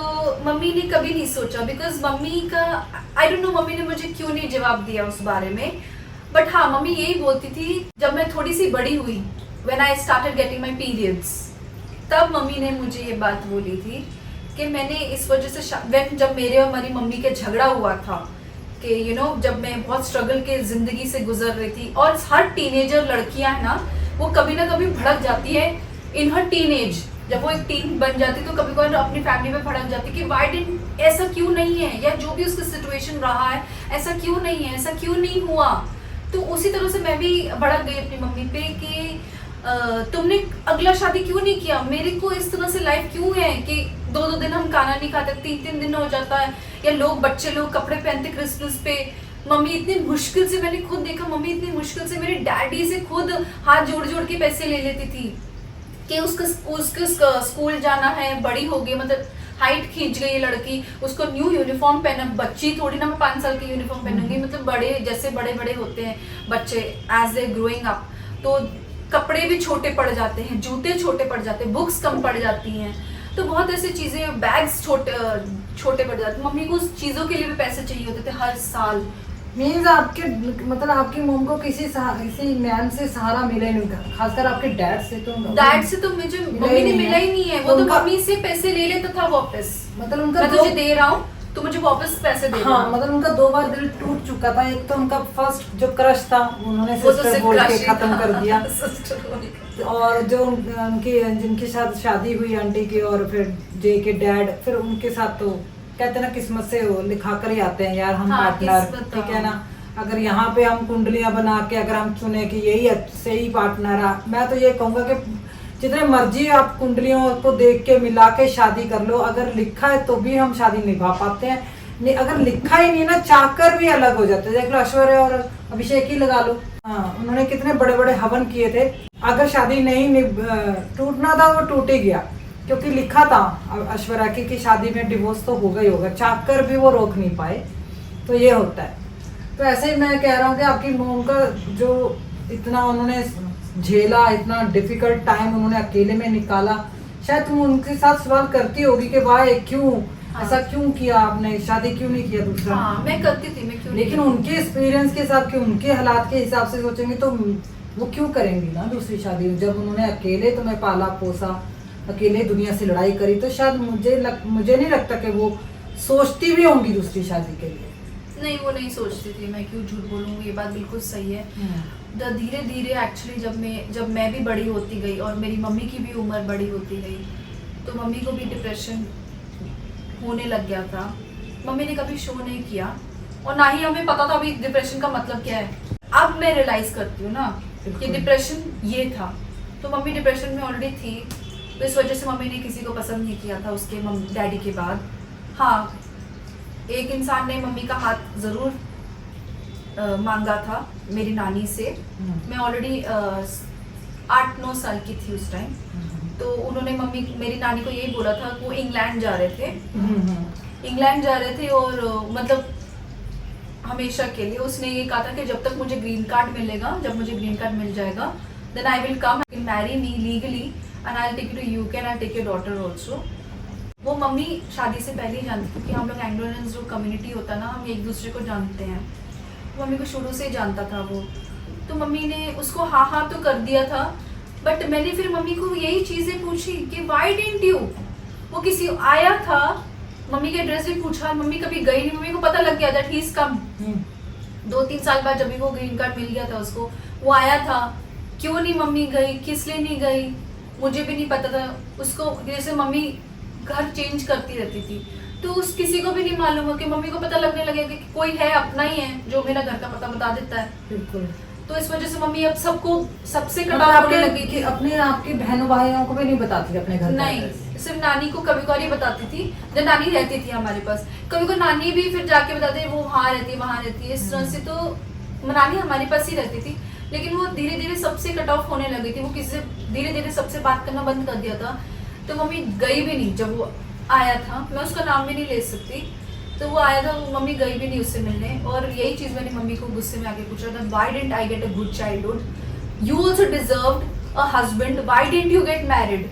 S2: मम्मी ने कभी नहीं सोचा, बिकॉज मम्मी का आई डोंट नो मम्मी ने मुझे क्यों नहीं जवाब दिया उस बारे में। बट हाँ, मम्मी यही बोलती थी जब मैं थोड़ी सी बड़ी हुई, when I started getting my periods, तब मम्मी ने मुझे ये बात बोली थी कि मैंने इस वजह से जब मेरे और मेरी मम्मी के झगड़ा हुआ था कि यू नो जब मैं बहुत स्ट्रगल के जिंदगी से गुजर रही थी, और हर टीनेजर लड़कियां है ना वो कभी ना कभी भड़क जाती है इन हर टीनेज, जब वो एक टीन बन जाती तो कभी कभी अपनी फैमिली में भड़क जाती कि वाई डिडंट, ऐसा क्यों नहीं है, या जो भी उसका सिचुएशन रहा है ऐसा क्यों नहीं है, ऐसा क्यों नहीं हुआ। तो उसी तरह से मैं भी भड़क गई अपनी मम्मी पे कि तुमने अगला शादी क्यों नहीं किया, मेरे को इस तरह से लाइफ क्यों है कि 2-2 दिन हम खाना नहीं खाते, 3-3 दिन हो जाता है, या लोग बच्चे लोग कपड़े पहनते क्रिसमस पे। मम्मी इतनी मुश्किल से, मैंने खुद देखा मम्मी इतनी मुश्किल से मेरे डैडी से खुद हाथ जोड़ जोड़ के पैसे ले लेती थी कि उसका स्कूल जाना है, बड़ी हो गई, मतलब हाइट खींच गई लड़की, उसको न्यू यूनिफॉर्म पहना, बच्ची थोड़ी ना मैं 5 साल की यूनिफॉर्म पहनूंगी, मतलब बड़े जैसे बड़े बड़े होते हैं बच्चे एज दे ग्रोइंग अप, तो कपड़े भी छोटे पड़ जाते हैं, जूते छोटे पड़ जाते हैं, बुक्स कम पड़ जाती हैं, तो बहुत ऐसी चीजें, बैग्स छोटे पड़ जाते हैं। मम्मी को उस चीजों के लिए भी पैसे चाहिए होते थे हर साल।
S1: मीन्स आपके मतलब आपकी मॉम को किसी मैन से सहारा मिले नहीं, खासकर आपके डैड से तो
S2: मुझे मम्मी ने मिला ही नहीं है, वो तो मम्मी से पैसे ले लेता था वापस,
S1: मतलब उनका
S2: मैं तुझे दे रहा हूँ तो मुझे वापस पैसे दे।
S1: हाँ, मतलब उनका 2 बार दिल टूट चुका था। एक तो उनका फर्स्ट जो क्रश था उन्होंने सिस्टर बोल के खत्म कर दिया, और जो उनकी जिनके साथ शादी हुई आंटी की और फिर जे के डैड, फिर उनके साथ तो कहते हैं ना किस्मत से लिखा कर ही आते हैं यार हम पार्टनर, ठीक है ना। अगर यहाँ पे हम कुंडलियां बना के अगर हम चुने कि यही सही पार्टनर है, मैं तो ये कहूँगा कि जितने मर्जी आप कुंडलियों को देख के मिला के शादी कर लो, अगर लिखा है तो भी हम शादी निभा पाते हैं, नहीं अगर लिखा ही नहीं ना चाहकर भी अलग हो जाते हैं। देख लो ऐश्वर्य और अभिषेक ही लगा लो, हाँ उन्होंने कितने बड़े बड़े हवन किए थे, अगर शादी नहीं टूटना था वो टूट ही गया क्योंकि लिखा था ऐश्वर्या की शादी में डिवोर्स तो होगा ही होगा, चाहकर भी वो रोक नहीं पाए, तो ये होता है। तो ऐसे ही मैं कह रहा हूँ कि आपकी मॉम का जो इतना उन्होंने झेला, इतना डिफिकल्ट टाइम उन्होंने अकेले में निकाला, शायद तुम उनके साथ सवाल करती होगी कि वाह क्यों ऐसा क्यों किया आपने, शादी क्यों नहीं किया दूसरा।
S2: हाँ, मैं करती थी, मैं क्यों,
S1: लेकिन उनके एक्सपीरियंस के हिसाब के उनके हालात के हिसाब से सोचेंगे तो वो क्यों करेंगी ना दूसरी शादी, जब उन्होंने अकेले तुम्हें पाला पोसा, अकेले दुनिया से लड़ाई करी, तो शायद मुझे नहीं लगता कि वो सोचती भी होंगी दूसरी शादी के लिए।
S2: नहीं, वो नहीं सोचती थी, मैं क्यों झूठ बोलूँगी, ये बात बिल्कुल सही है। धीरे धीरे एक्चुअली जब मैं भी बड़ी होती गई और मेरी मम्मी की भी उम्र बड़ी होती गई, तो मम्मी को भी डिप्रेशन होने लग गया था। मम्मी ने कभी शो नहीं किया और ना ही हमें पता था अभी डिप्रेशन का मतलब क्या है। अब मैं रियलाइज करती हूँ ना कि डिप्रेशन ये था, तो मम्मी डिप्रेशन में ऑलरेडी थी, तो इस वजह से मम्मी ने किसी को पसंद नहीं किया था उसके डैडी के बाद। हाँ, एक इंसान ने मम्मी का हाथ ज़रूर मांगा था मेरी नानी से। मैं ऑलरेडी 8-9 साल की थी उस टाइम, तो उन्होंने मेरी नानी को यही बोला था, वो इंग्लैंड जा रहे थे और मतलब हमेशा के लिए उसने ये कहा था कि जब तक मुझे ग्रीन कार्ड मिलेगा, जब मुझे ग्रीन कार्ड मिल जाएगा, then I will come and marry me legally and I will take you to UK and I take your daughter also. वो मम्मी शादी से पहले ही जानती थी कि हम लोग एंग्लो इंडियंस जो कम्युनिटी होता है ना, हम एक दूसरे को जानते हैं, मम्मी को शुरू से ही जानता था वो, तो मम्मी ने उसको हाँ तो कर दिया था। बट मैंने फिर मम्मी को यही चीज़ें पूछी कि वाई डिडंट यू, वो किसी आया था, मम्मी के एड्रेस भी पूछा, मम्मी कभी गई नहीं, मम्मी को पता लग गया दैट ही इज कम। 2-3 साल बाद जब भी वो ग्रीन कार्ड मिल गया था उसको, वो आया था, क्यों नहीं मम्मी गई, किस लिए नहीं गई, मुझे भी नहीं पता था। उसको जैसे मम्मी घर चेंज करती रहती थी, तो उस किसी को भी नहीं मालूम हो कि मम्मी को पता लगने लगेगा कि कोई है अपना ही है जो मेरा घर का पता बता देता है।
S1: बिल्कुल।
S2: तो इस वजह से मम्मी अब सबसे
S1: मतलब
S2: कटाव होने लगी थी।
S1: अपने आपके बहनों भाइयों को भी नहीं बताती थी अपने घर?
S2: नहीं, सिर्फ नानी को कभी कभी बताती थी, जब नानी रहती थी हमारे पास। कभी कभी नानी भी फिर जाके बताती वो वहाँ रहती है वहाँ रहती है, इस तरह से। तो नानी हमारे पास ही रहती थी, लेकिन वो धीरे धीरे सबसे कट ऑफ होने लगी थी, वो किसी से धीरे धीरे सबसे बात करना बंद कर दिया था। तो मम्मी गई भी नहीं, जब वो आया था, मैं उसका नाम भी नहीं ले सकती, तो वो आया था, वो मम्मी गई भी नहीं उससे मिलने। और यही चीज़ मैंने मम्मी को गुस्से में आके पूछा था, why didn't I get a good childhood, you also deserved a husband, why didn't you get married?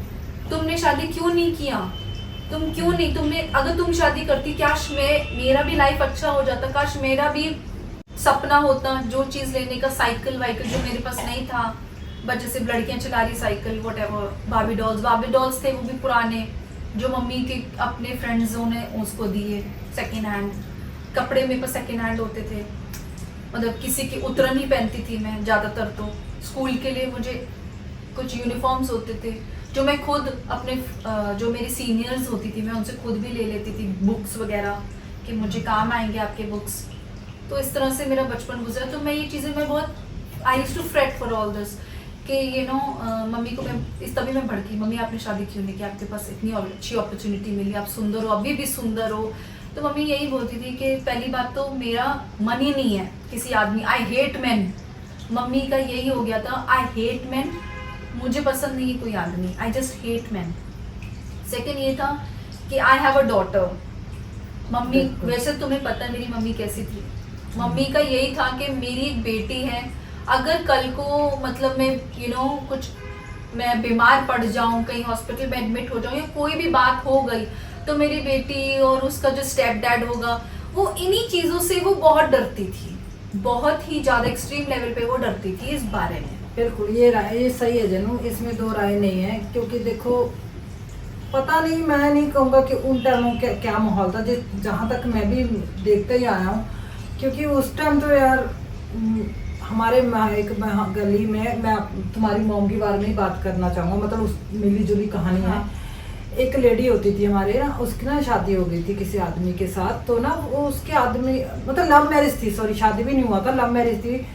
S2: तुमने शादी क्यों नहीं किया? तुम क्यों नहीं, तुमने अगर तुम शादी करती, काश मेरा भी लाइफ अच्छा हो जाता, काश मेरा भी सपना होता जो चीज लेने का, साइकिल वाइकिल जो मेरे पास नहीं था, बट जैसे लड़कियां चला रही साइकिल, वट एवर, बाबी डॉल्स थे वो भी पुराने, जो मम्मी के अपने फ्रेंड्सों ने उसको दिए सेकेंड हैंड। कपड़े मेरे पास सेकेंड हैंड होते थे, मतलब किसी की उतरन ही पहनती थी मैं ज़्यादातर। तो स्कूल के लिए मुझे कुछ यूनिफॉर्म्स होते थे जो मैं खुद अपने जो मेरी सीनियर्स होती थी मैं उनसे खुद भी ले लेती थी, बुक्स वगैरह कि मुझे काम आएंगे आपके बुक्स। तो इस तरह से मेरा बचपन गुजरा। तो मैं ये चीज़ें मैं बहुत I used to fret for all this कि मम्मी को मैं तभी मैं भड़की, मम्मी आपने शादी क्यों नहीं की, आपके पास इतनी अच्छी अपॉर्चुनिटी मिली, आप सुंदर हो, अभी भी सुंदर हो। तो मम्मी यही बोलती थी कि पहली बात तो मेरा मन ही नहीं है किसी आदमी, आई हेट मैन। मम्मी का यही हो गया था, आई हेट मैन, मुझे पसंद नहीं है कोई आदमी, I just hate man. Second ये था कि I have a daughter. Mummy, वैसे तुम्हें पता है मेरी मम्मी कैसी थी, मम्मी का यही था कि मेरी एक बेटी है, अगर कल को मतलब मैं कुछ मैं बीमार पड़ जाऊं, कहीं हॉस्पिटल में एडमिट हो जाऊं या कोई भी बात हो गई, तो मेरी बेटी और उसका जो स्टेप डैड होगा, वो इन्हीं चीज़ों से वो बहुत डरती थी, बहुत ही ज़्यादा एक्सट्रीम लेवल पे वो डरती थी इस बारे में।
S1: बिल्कुल, ये सही है जनू, इसमें दो राय नहीं है। क्योंकि देखो, पता नहीं, मैं नहीं कहूँगा कि उन टाइमों के क्या माहौल था, जहाँ तक मैं भी देखते ही आया हूँ। क्योंकि उस टाइम तो यार हमारे एक गली में, मैं तुम्हारी मॉम के बारे में ही बात करना चाहूँगा, मतलब उस मिली जुली कहानी है। एक लेडी होती थी हमारे ना, उसकी ना शादी हो गई थी किसी आदमी के साथ। तो ना वो उसके आदमी, मतलब लव मैरिज थी, सॉरी शादी भी नहीं हुआ था, लव मैरिज थी।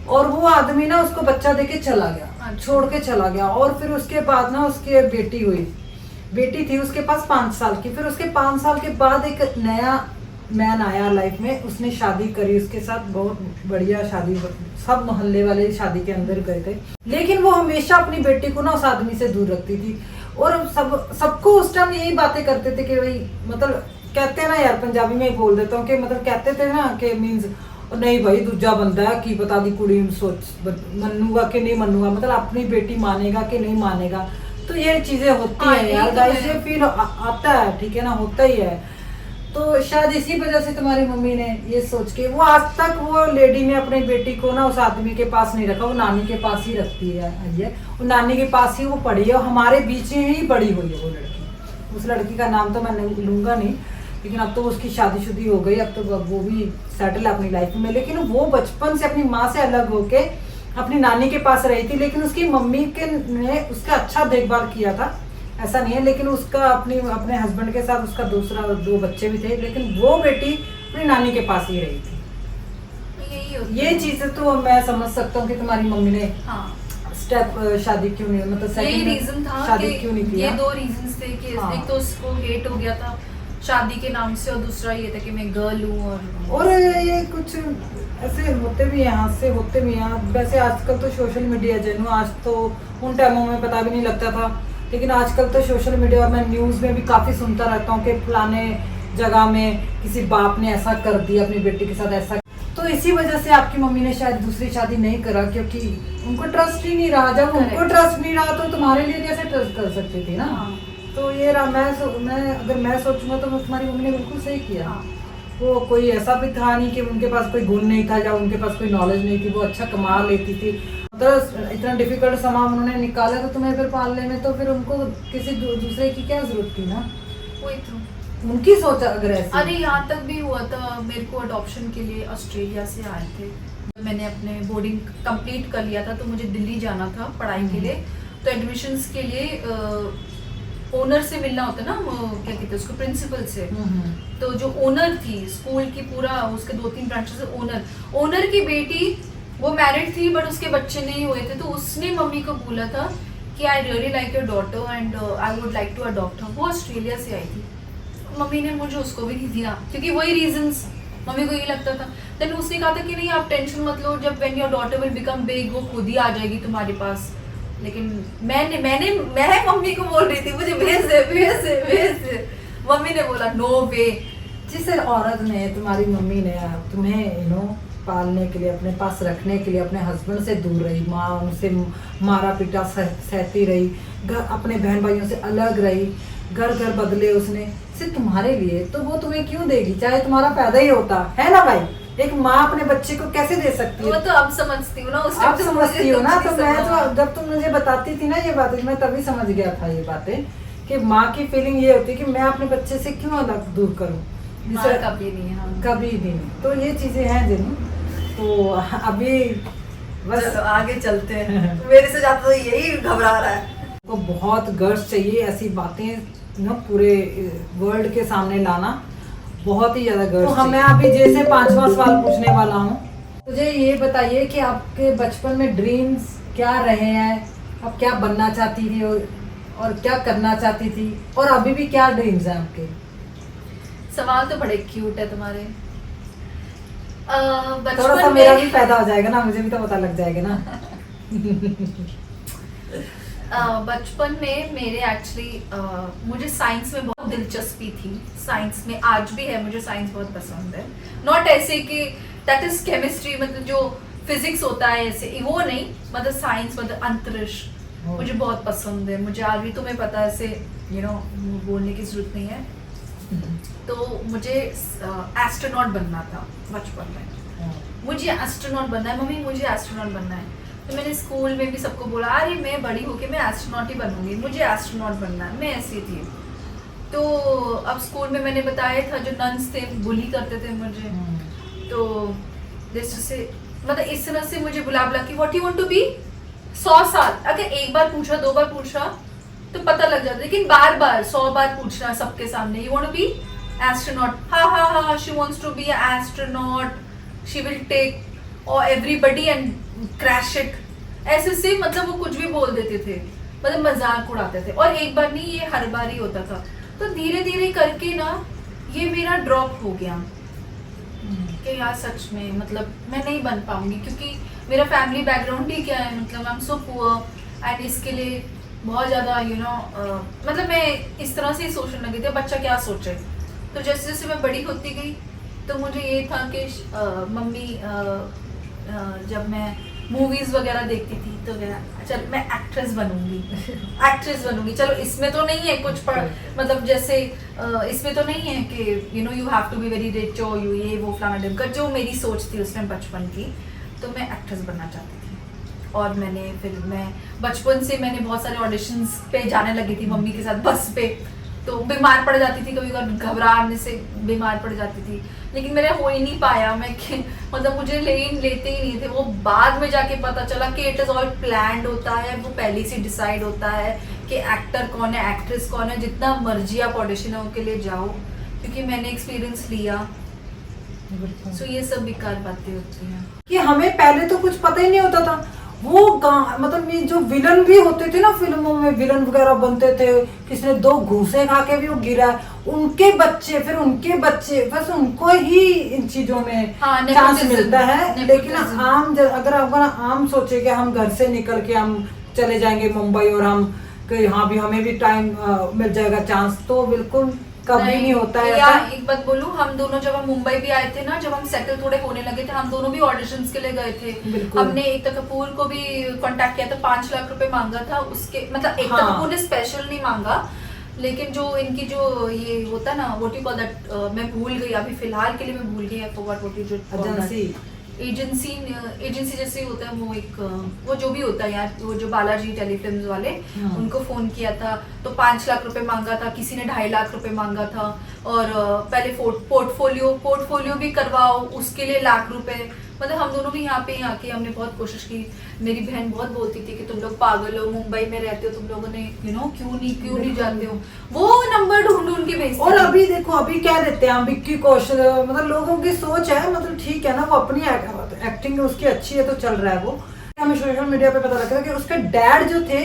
S1: और वो आदमी ना उसको बच्चा देके चला गया, छोड़ के चला गया। और फिर उसके बाद ना उसकी बेटी थी उसके पास 5 साल की। फिर उसके 5 साल के बाद एक नया मैन आया लाइफ में, उसने शादी करी उसके साथ, बहुत बढ़िया शादी, सब मोहल्ले वाले शादी के अंदर गए थे। लेकिन वो हमेशा अपनी बेटी को ना उस आदमी से दूर रखती थी। और सबको उस टाइम यही बातें करते थे कि भाई, मतलब कहते हैं ना यार, पंजाबी में ही बोल देता हूँ कि मतलब कहते थे ना कि मीन्स नहीं भाई दूजा बंदा है, की पता दी कुड़ी सोच मनूगा कि नहीं मनूगा, मतलब अपनी बेटी मानेगा कि नहीं मानेगा। तो ये चीजें होती हैं यार गाइस, ये फील आता है, ठीक है ना, होता ही है। तो शायद इसी वजह से तुम्हारी मम्मी ने ये सोच के, वो आज तक वो लेडी ने अपनी बेटी को ना उस आदमी के पास नहीं रखा, वो नानी के पास ही रखती है। वो नानी के पास ही वो पढ़ी है, हमारे बीच में ही बड़ी हुई है वो लड़की। उस लड़की का नाम तो मैं लूंगा नहीं, लेकिन अब तो उसकी शादीशुदी हो गई, अब तो वो भी सेटल है अपनी लाइफ में। लेकिन वो बचपन से अपनी माँ से अलग होके अपनी नानी के पास रही थी। लेकिन उसकी मम्मी ने उसका अच्छा देखभाल किया था, ऐसा नहीं है। लेकिन उसका अपने हस्बैंड के साथ उसका 2 बच्चे भी थे, लेकिन वो बेटी अपनी नानी के पास ही रही थी। ये चीजें तो मैं समझ सकता हूँ कि तुम्हारी मम्मी ने स्टेप शादी क्यों नहीं, मतलब
S2: यही रीजन था,
S1: शादी क्यों नहीं किया।
S2: ये 2 रीजंस थे कि एक तो उसको हेट हो गया था शादी के नाम से, और दूसरा ये था कि मैं गर्ल हूँ। और
S1: ये कुछ ऐसे होते भी यहाँ से होते भी यहाँ। वैसे आजकल तो सोशल मीडिया जनू, आज तो उन टाइमों में पता भी नहीं लगता था, लेकिन आजकल तो सोशल मीडिया, और मैं न्यूज़ में भी काफ़ी सुनता रहता हूँ कि फलाने जगह में किसी बाप ने ऐसा कर दिया अपनी बेटी के साथ ऐसा। तो इसी वजह से आपकी मम्मी ने शायद दूसरी शादी नहीं करा, क्योंकि उनको ट्रस्ट ही नहीं रहा। जब उनको ट्रस्ट नहीं रहा तो तुम्हारे लिए कैसे ट्रस्ट कर सकती थी ना। तो ये रहा, अगर मैं सोचूंगा तो तुम्हारी मम्मी ने बिल्कुल सही किया। वो कोई ऐसा भी था नहीं कि उनके पास कोई गुण नहीं था या उनके पास कोई नॉलेज नहीं थी, वो अच्छा कमा लेती थी। तो इतना डिफिकल्ट सामान उन्होंने निकाला तो तुम्हें फिर पालने में, तो फिर उनको किसी दूसरे की क्या जरूरत थी ना।
S2: वही तो
S1: उनकी सोच अगर ऐसी।
S2: अरे यहाँ तक भी हुआ था, मेरे को अडॉप्शन के लिए ऑस्ट्रेलिया से आए थे, मैंने अपने बोर्डिंग कंप्लीट कर लिया था, तो मुझे दिल्ली जाना था पढ़ाई के लिए। तो एडमिशन्स के लिए ओनर से मिलना होता है ना, क्या कहते हैं उसको, प्रिंसिपल से। तो जो ओनर थी स्कूल की, पूरा उसके 2-3 ब्रांचेस से ओनर की बेटी, वो मैरिड थी बट उसके बच्चे नहीं हुए थे। तो उसने मम्मी को बोला था कि I really like your daughter and I would like to adopt her. वो ऑस्ट्रेलिया से आई थी, मम्मी ने मुझे उसको भी नहीं दिया, क्योंकि वही रीजंस मम्मी को ये लगता था। देन उसने कहा था कि नहीं आप टेंशन मत लो, जब when your daughter will become big वो खुद ही आ जाएगी तुम्हारे पास। लेकिन मैं मम्मी को बोल रही थी मुझे भेज दे। मम्मी ने बोला नो वे।
S1: जिस औरत ने, तुम्हारी मम्मी ने तुम्हें पालने के लिए, अपने पास रखने के लिए अपने हस्बैंड से दूर रही, माँ उनसे मारा पीटा सहती रही, घर अपने बहन भाइयों से अलग रही, घर घर बदले उसने सिर्फ तुम्हारे लिए, तो वो तुम्हें क्यों देगी, चाहे तुम्हारा पैदा ही होता है ना भाई। एक माँ अपने बच्चे को कैसे दे सकती है?
S2: वो तो अब समझती हूँ ना, उस
S1: आप
S2: टाइम तो
S1: समझती हो ना, तो
S2: मुझे
S1: मैं
S2: समझ-
S1: तो जब तुम मुझे बताती थी ना ये बातें, मैं तभी समझ गया था ये बातें कि माँ की फीलिंग ये होती है कि मैं अपने बच्चे से क्यों अलग दूर करूँ,
S2: माँ
S1: जिसे
S2: कभी नहीं है, हाँ।
S1: कभी भी नहीं। तो ये चीजें हैं जिन, तो अभी बस
S2: चलो आगे चलते हैं। मेरे से ज्यादा तो यही घबरा रहा है।
S1: को बहुत गर्ज चाहिए ऐसी बातें ना पूरे वर्ल्ड के सामने लाना, बहुत ही ज्यादा गर्ज। तो मैं अभी जैसे 5वां सवाल पूछने वाला हूँ, मुझे ये बताइए कि आपके बचपन में ड्रीम्स क्या रहे हैं, आप क्या बनना चाहती थी और क्या करना चाहती थी, और अभी भी क्या ड्रीम्स हैं आपके?
S2: सवाल तो बड़े क्यूट है तुम्हारे।
S1: थोड़ा सा मेरा भी पैदा हो जाएगा ना, मुझे भी तो पता लग जाएगा ना।
S2: बचपन में मेरे एक्चुअली मुझे साइंस में बहुत दिलचस्पी थी, साइंस में आज भी है, मुझे साइंस बहुत पसंद है। नॉट ऐसे कि दैट इज केमिस्ट्री, मतलब जो फिजिक्स होता है ऐसे, वो नहीं, मतलब साइंस, मतलब अंतरिक्ष मुझे बहुत पसंद है। मुझे आज भी, तुम्हें पता है, ऐसे बोलने की जरूरत नहीं है, तो मुझे एस्ट्रोनॉट बनना था बचपन में। मुझे एस्ट्रोनॉट बनना है मम्मी, मुझे एस्ट्रोनॉट बनना है। तो मैंने स्कूल में भी सबको बोला, अरे मैं बड़ी होके मैं एस्ट्रोनॉट ही बनूंगी, मुझे एस्ट्रोनॉट बनना है, मैं ऐसी थी। तो अब स्कूल में मैंने बताया था, जो नन्स थे बुली करते थे मुझे, तो जैसे मतलब इस तरह से मुझे बुला बुला के what you want to be, 100 साल अगर एक बार पूछा, 2 बार पूछा तो पता लग जाता, लेकिन बार बार 100 बार पूछना सबके सामने, you want to be astronaut, हा she wants to be astronaut, she will take और एवरीबॉडी एंड क्रैश इट, ऐसे से मतलब वो कुछ भी बोल देते थे, मतलब मजाक उड़ाते थे। और एक बार नहीं, ये हर बार ही होता था। तो धीरे धीरे करके ना ये मेरा ड्रॉप हो गया कि यार सच में मतलब मैं नहीं बन पाऊंगी, क्योंकि मेरा फैमिली बैकग्राउंड ही क्या है, मतलब I am so poor and इसके लिए बहुत ज़्यादा मतलब मैं इस तरह से ही सोचने लगी थी बच्चा क्या सोचे। तो जैसे जैसे मैं बड़ी होती गई तो मुझे ये था कि मम्मी जब मैं मूवीज वगैरह देखती थी तो चल मैं एक्ट्रेस बनूंगी। चलो इसमें तो नहीं है कुछ मतलब जैसे इसमें तो नहीं है कि you have to be very rich और यू ये वो फलाना ढिमका, जो मेरी सोच थी उसमें बचपन की, तो मैं एक्ट्रेस बनना चाहती थी। और मैं बचपन से मैंने बहुत सारे ऑडिशंस पे जाने लगी थी मम्मी के साथ बस पे, तो बीमार पड़ जाती थी, कभी कभी घबराने से बीमार पड़ जाती थी, लेकिन मेरा हो ही नहीं पाया। मतलब मुझे लेते ही नहीं थे। वो बाद में जाके पता चला कि इट इज ऑल प्लान्ड होता है, वो पहले से डिसाइड होता है कि एक्टर कौन है, एक्ट्रेस कौन है। जितना मर्जी आप ऑडिशनों के लिए जाओ, क्योंकि मैंने एक्सपीरियंस लिया। सो ये सब बेकार बातें होती हैं
S1: कि हमें पहले तो कुछ पता ही नहीं होता था। वो मतलब ये जो विलन भी होते थे ना फिल्मों में, विलन वगैरह बनते थे, किसने 2 घूंसे खा के भी वो गिरा, उनके बच्चे फिर उनके बच्चे, बस उनको ही इन चीजों में चांस मिलता है। लेकिन अगर आम सोचे कि हम घर से निकल के हम चले जाएंगे मुंबई और हम यहाँ भी हमें भी टाइम मिल जाएगा चांस, तो बिल्कुल कभी नहीं होता है
S2: या
S1: ऐसा।
S2: एक बात बोलूं, हम दोनों जब हम मुंबई भी आए थे ना, जब हम सेटल थोड़े होने लगे थे, हम दोनों भी ऑडिशंस के लिए गए थे। हमने एक कपूर को भी कांटेक्ट किया था, 5 लाख रुपए मांगा था उसके, मतलब एक कपूर ने स्पेशल नहीं मांगा, लेकिन जो इनकी जो ये होता है ना, व्हाट यू कॉल दैट, मैं भूल गई अभी फिलहाल के लिए, मैं भूल गई, आई फॉरगॉट व्हाट यू जो एजेंसी जैसे होता है, वो जो भी होता है यार, वो जो बालाजी टेलीफिल्म्स वाले, उनको फोन किया था तो 5 लाख रुपए मांगा था, किसी ने 2.5 लाख रुपए मांगा था। और पहले पोर्टफोलियो भी करवाओ, उसके लिए लाख रुपए। मतलब हम दोनों भी यहाँ पे आके हमने बहुत कोशिश की। मेरी बहन बहुत बोलती थी कि तुम लोग पागल हो, मुंबई में रहते हो, तुम लोगों ने क्यों नहीं जानते हो, वो नंबर ढूंढ के भेजते।
S1: और अभी देखो, अभी क्या देते हैं हम, विक्की कौशल, मतलब लोगों की सोच है, मतलब ठीक है ना, वो अपनी एक्टिंग उसकी अच्छी है तो चल रहा है। वो हमें सोशल मीडिया पे पता लगा कि उसके डैड जो थे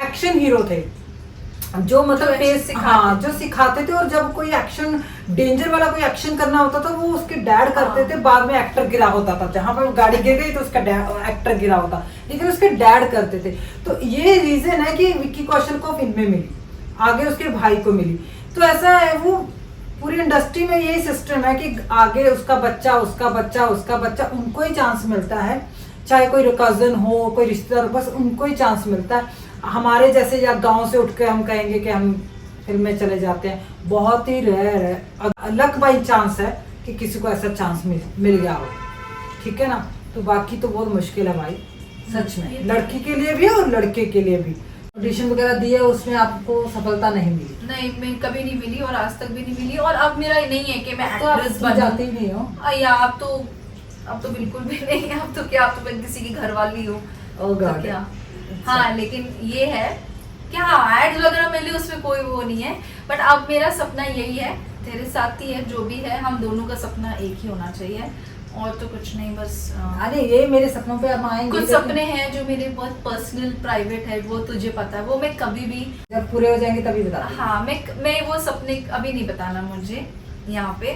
S1: एक्शन हीरो थे, जो मतलब जो सिखाते थे, और जब कोई एक्शन डेंजर वाला कोई एक्शन करना होता था वो उसके डैड करते थे, बाद में एक्टर गिरा होता था, जहां पर गाड़ी गिर गई तो उसका एक्टर गिरा होता, लेकिन उसके डैड करते थे। तो ये रीजन है कि विक्की कौशल को फिल्में मिली, आगे उसके भाई को मिली। तो ऐसा है, वो पूरी इंडस्ट्री में यही सिस्टम है कि आगे उसका बच्चा उनको ही चांस मिलता है, चाहे कोई कजन हो, कोई रिश्तेदार, बस उनको ही चांस मिलता है। हमारे जैसे या गांव से उठ के हम कहेंगे कि हम फिल्म में चले जाते हैं, बहुत ही रेयर है, लक बाई चांस है कि किसी को ऐसा चांस मिल गया हो, ठीक है ना। तो बाकी तो बहुत मुश्किल है भाई, सच में, लड़की के लिए भी और लड़के के लिए भी। ऑडिशन वगैरह दिए, उसमें आपको सफलता नहीं मिली?
S2: नहीं, मैं कभी नहीं मिली और आज तक भी नहीं मिली। और अब मेरा नहीं है कि मैं
S1: तो आप
S2: एक्ट्रेस बनूं।
S1: जाती ही नहीं हो
S2: या अब तो बिल्कुल भी नहीं। अब तो क्या, अब तो मैं किसी की घर वाली हूँ।
S1: Oh God.
S2: तो क्या, हाँ, लेकिन ये है कि हाँ, एड्स वगैरह मिली, उसमें कोई वो नहीं है। बट अब मेरा सपना यही है, तेरे साथ ही है, जो भी है, हम दोनों का सपना एक ही होना चाहिए, और तो कुछ नहीं। बस
S1: अरे ये मेरे सपनों पे हम आएंगे।
S2: कुछ सपने हैं जो मेरे बहुत पर्सनल प्राइवेट है, वो तुझे पता है, वो मैं कभी भी,
S1: जब पूरे हो जाएंगे तभी बता देंगे।
S2: हाँ, मैं वो सपने अभी नहीं बताना मुझे यहाँ पे,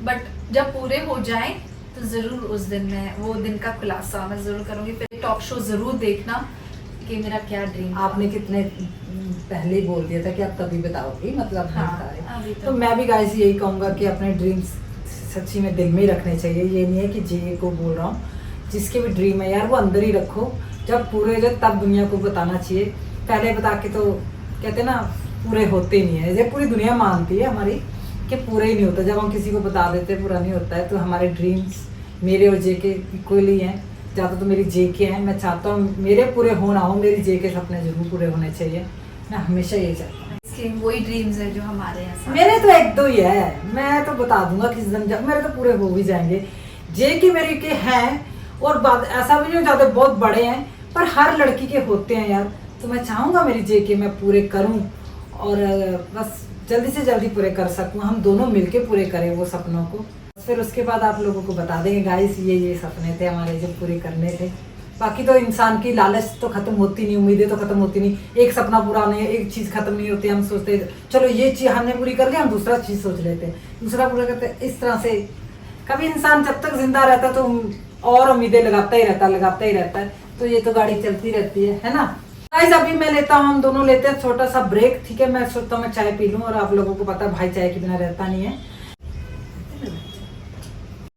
S2: बट जब पूरे हो जाए तो जरूर उस दिन में वो दिन का खुलासा मैं जरूर करूंगी। फिर टॉक शो जरूर देखना कि मेरा क्या ड्रीम।
S1: आपने कितने पहले ही बोल दिया था कि आप तभी बताओगी, मतलब नहीं
S2: हाँ,
S1: बता रहे।
S2: अभी
S1: तो मैं भी गाइस यही कहूँगा कि अपने ड्रीम्स सच्ची में दिल में ही रखने चाहिए। ये नहीं है कि जी को बोल रहा हूँ, जिसके भी ड्रीम है यार वो अंदर ही रखो, जब पूरे हो जाए तब दुनिया को बताना चाहिए। पहले बता के तो कहते हैं ना, पूरे होते नहीं है। ये पूरी दुनिया मानती है हमारी कि पूरे ही नहीं होता, जब हम किसी को बता देते हैं पूरा नहीं होता है। तो हमारे ड्रीम्स मेरे और जे के इक्वली ही हैं, ज़्यादा तो मेरी जे के हैं। मैं चाहता हूँ मेरे पूरे हो ना हो, मेरी जे के सपने जरूर पूरे होने चाहिए, मैं हमेशा यही चाहता हूँ।
S2: इसके वही ड्रीम्स है जो हमारे हैं साथ।
S1: मेरे तो एक दो ही है, मैं तो बता दूंगा किस दिन, जब मेरे तो पूरे हो भी जाएंगे। जे के मेरे के हैं, और बात ऐसा भी नहीं ज़्यादा बहुत बड़े हैं, पर हर लड़की के होते हैं यार। तो मैं चाहूँगा मेरी जे के मैं पूरे करूँ, और बस जल्दी से जल्दी पूरे कर सकूँ, हम दोनों मिलके पूरे करें वो सपनों को। फिर उसके बाद आप लोगों को बता देंगे गाइस ये सपने थे हमारे जो पूरे करने थे। बाकी तो इंसान की लालच तो खत्म होती नहीं, उम्मीदें तो खत्म होती नहीं। एक सपना पूरा नहीं, एक चीज़ खत्म नहीं होती। हम सोचते चलो ये चीज़ हमने पूरी कर लिया, हम दूसरा चीज़ सोच लेते हैं, दूसरा पूरा करते हैं। इस तरह से कभी इंसान जब तक जिंदा रहता है तो और उम्मीदें लगाता ही रहता है। तो ये तो गाड़ी चलती रहती है ना। गाइस अभी मैं लेता हूँ, हम दोनों लेते हैं छोटा सा ब्रेक, ठीक है। मैं सोचता हूँ मैं चाय पी लूँ, और आप लोगों को पता है भाई चाय के बिना रहता नहीं है।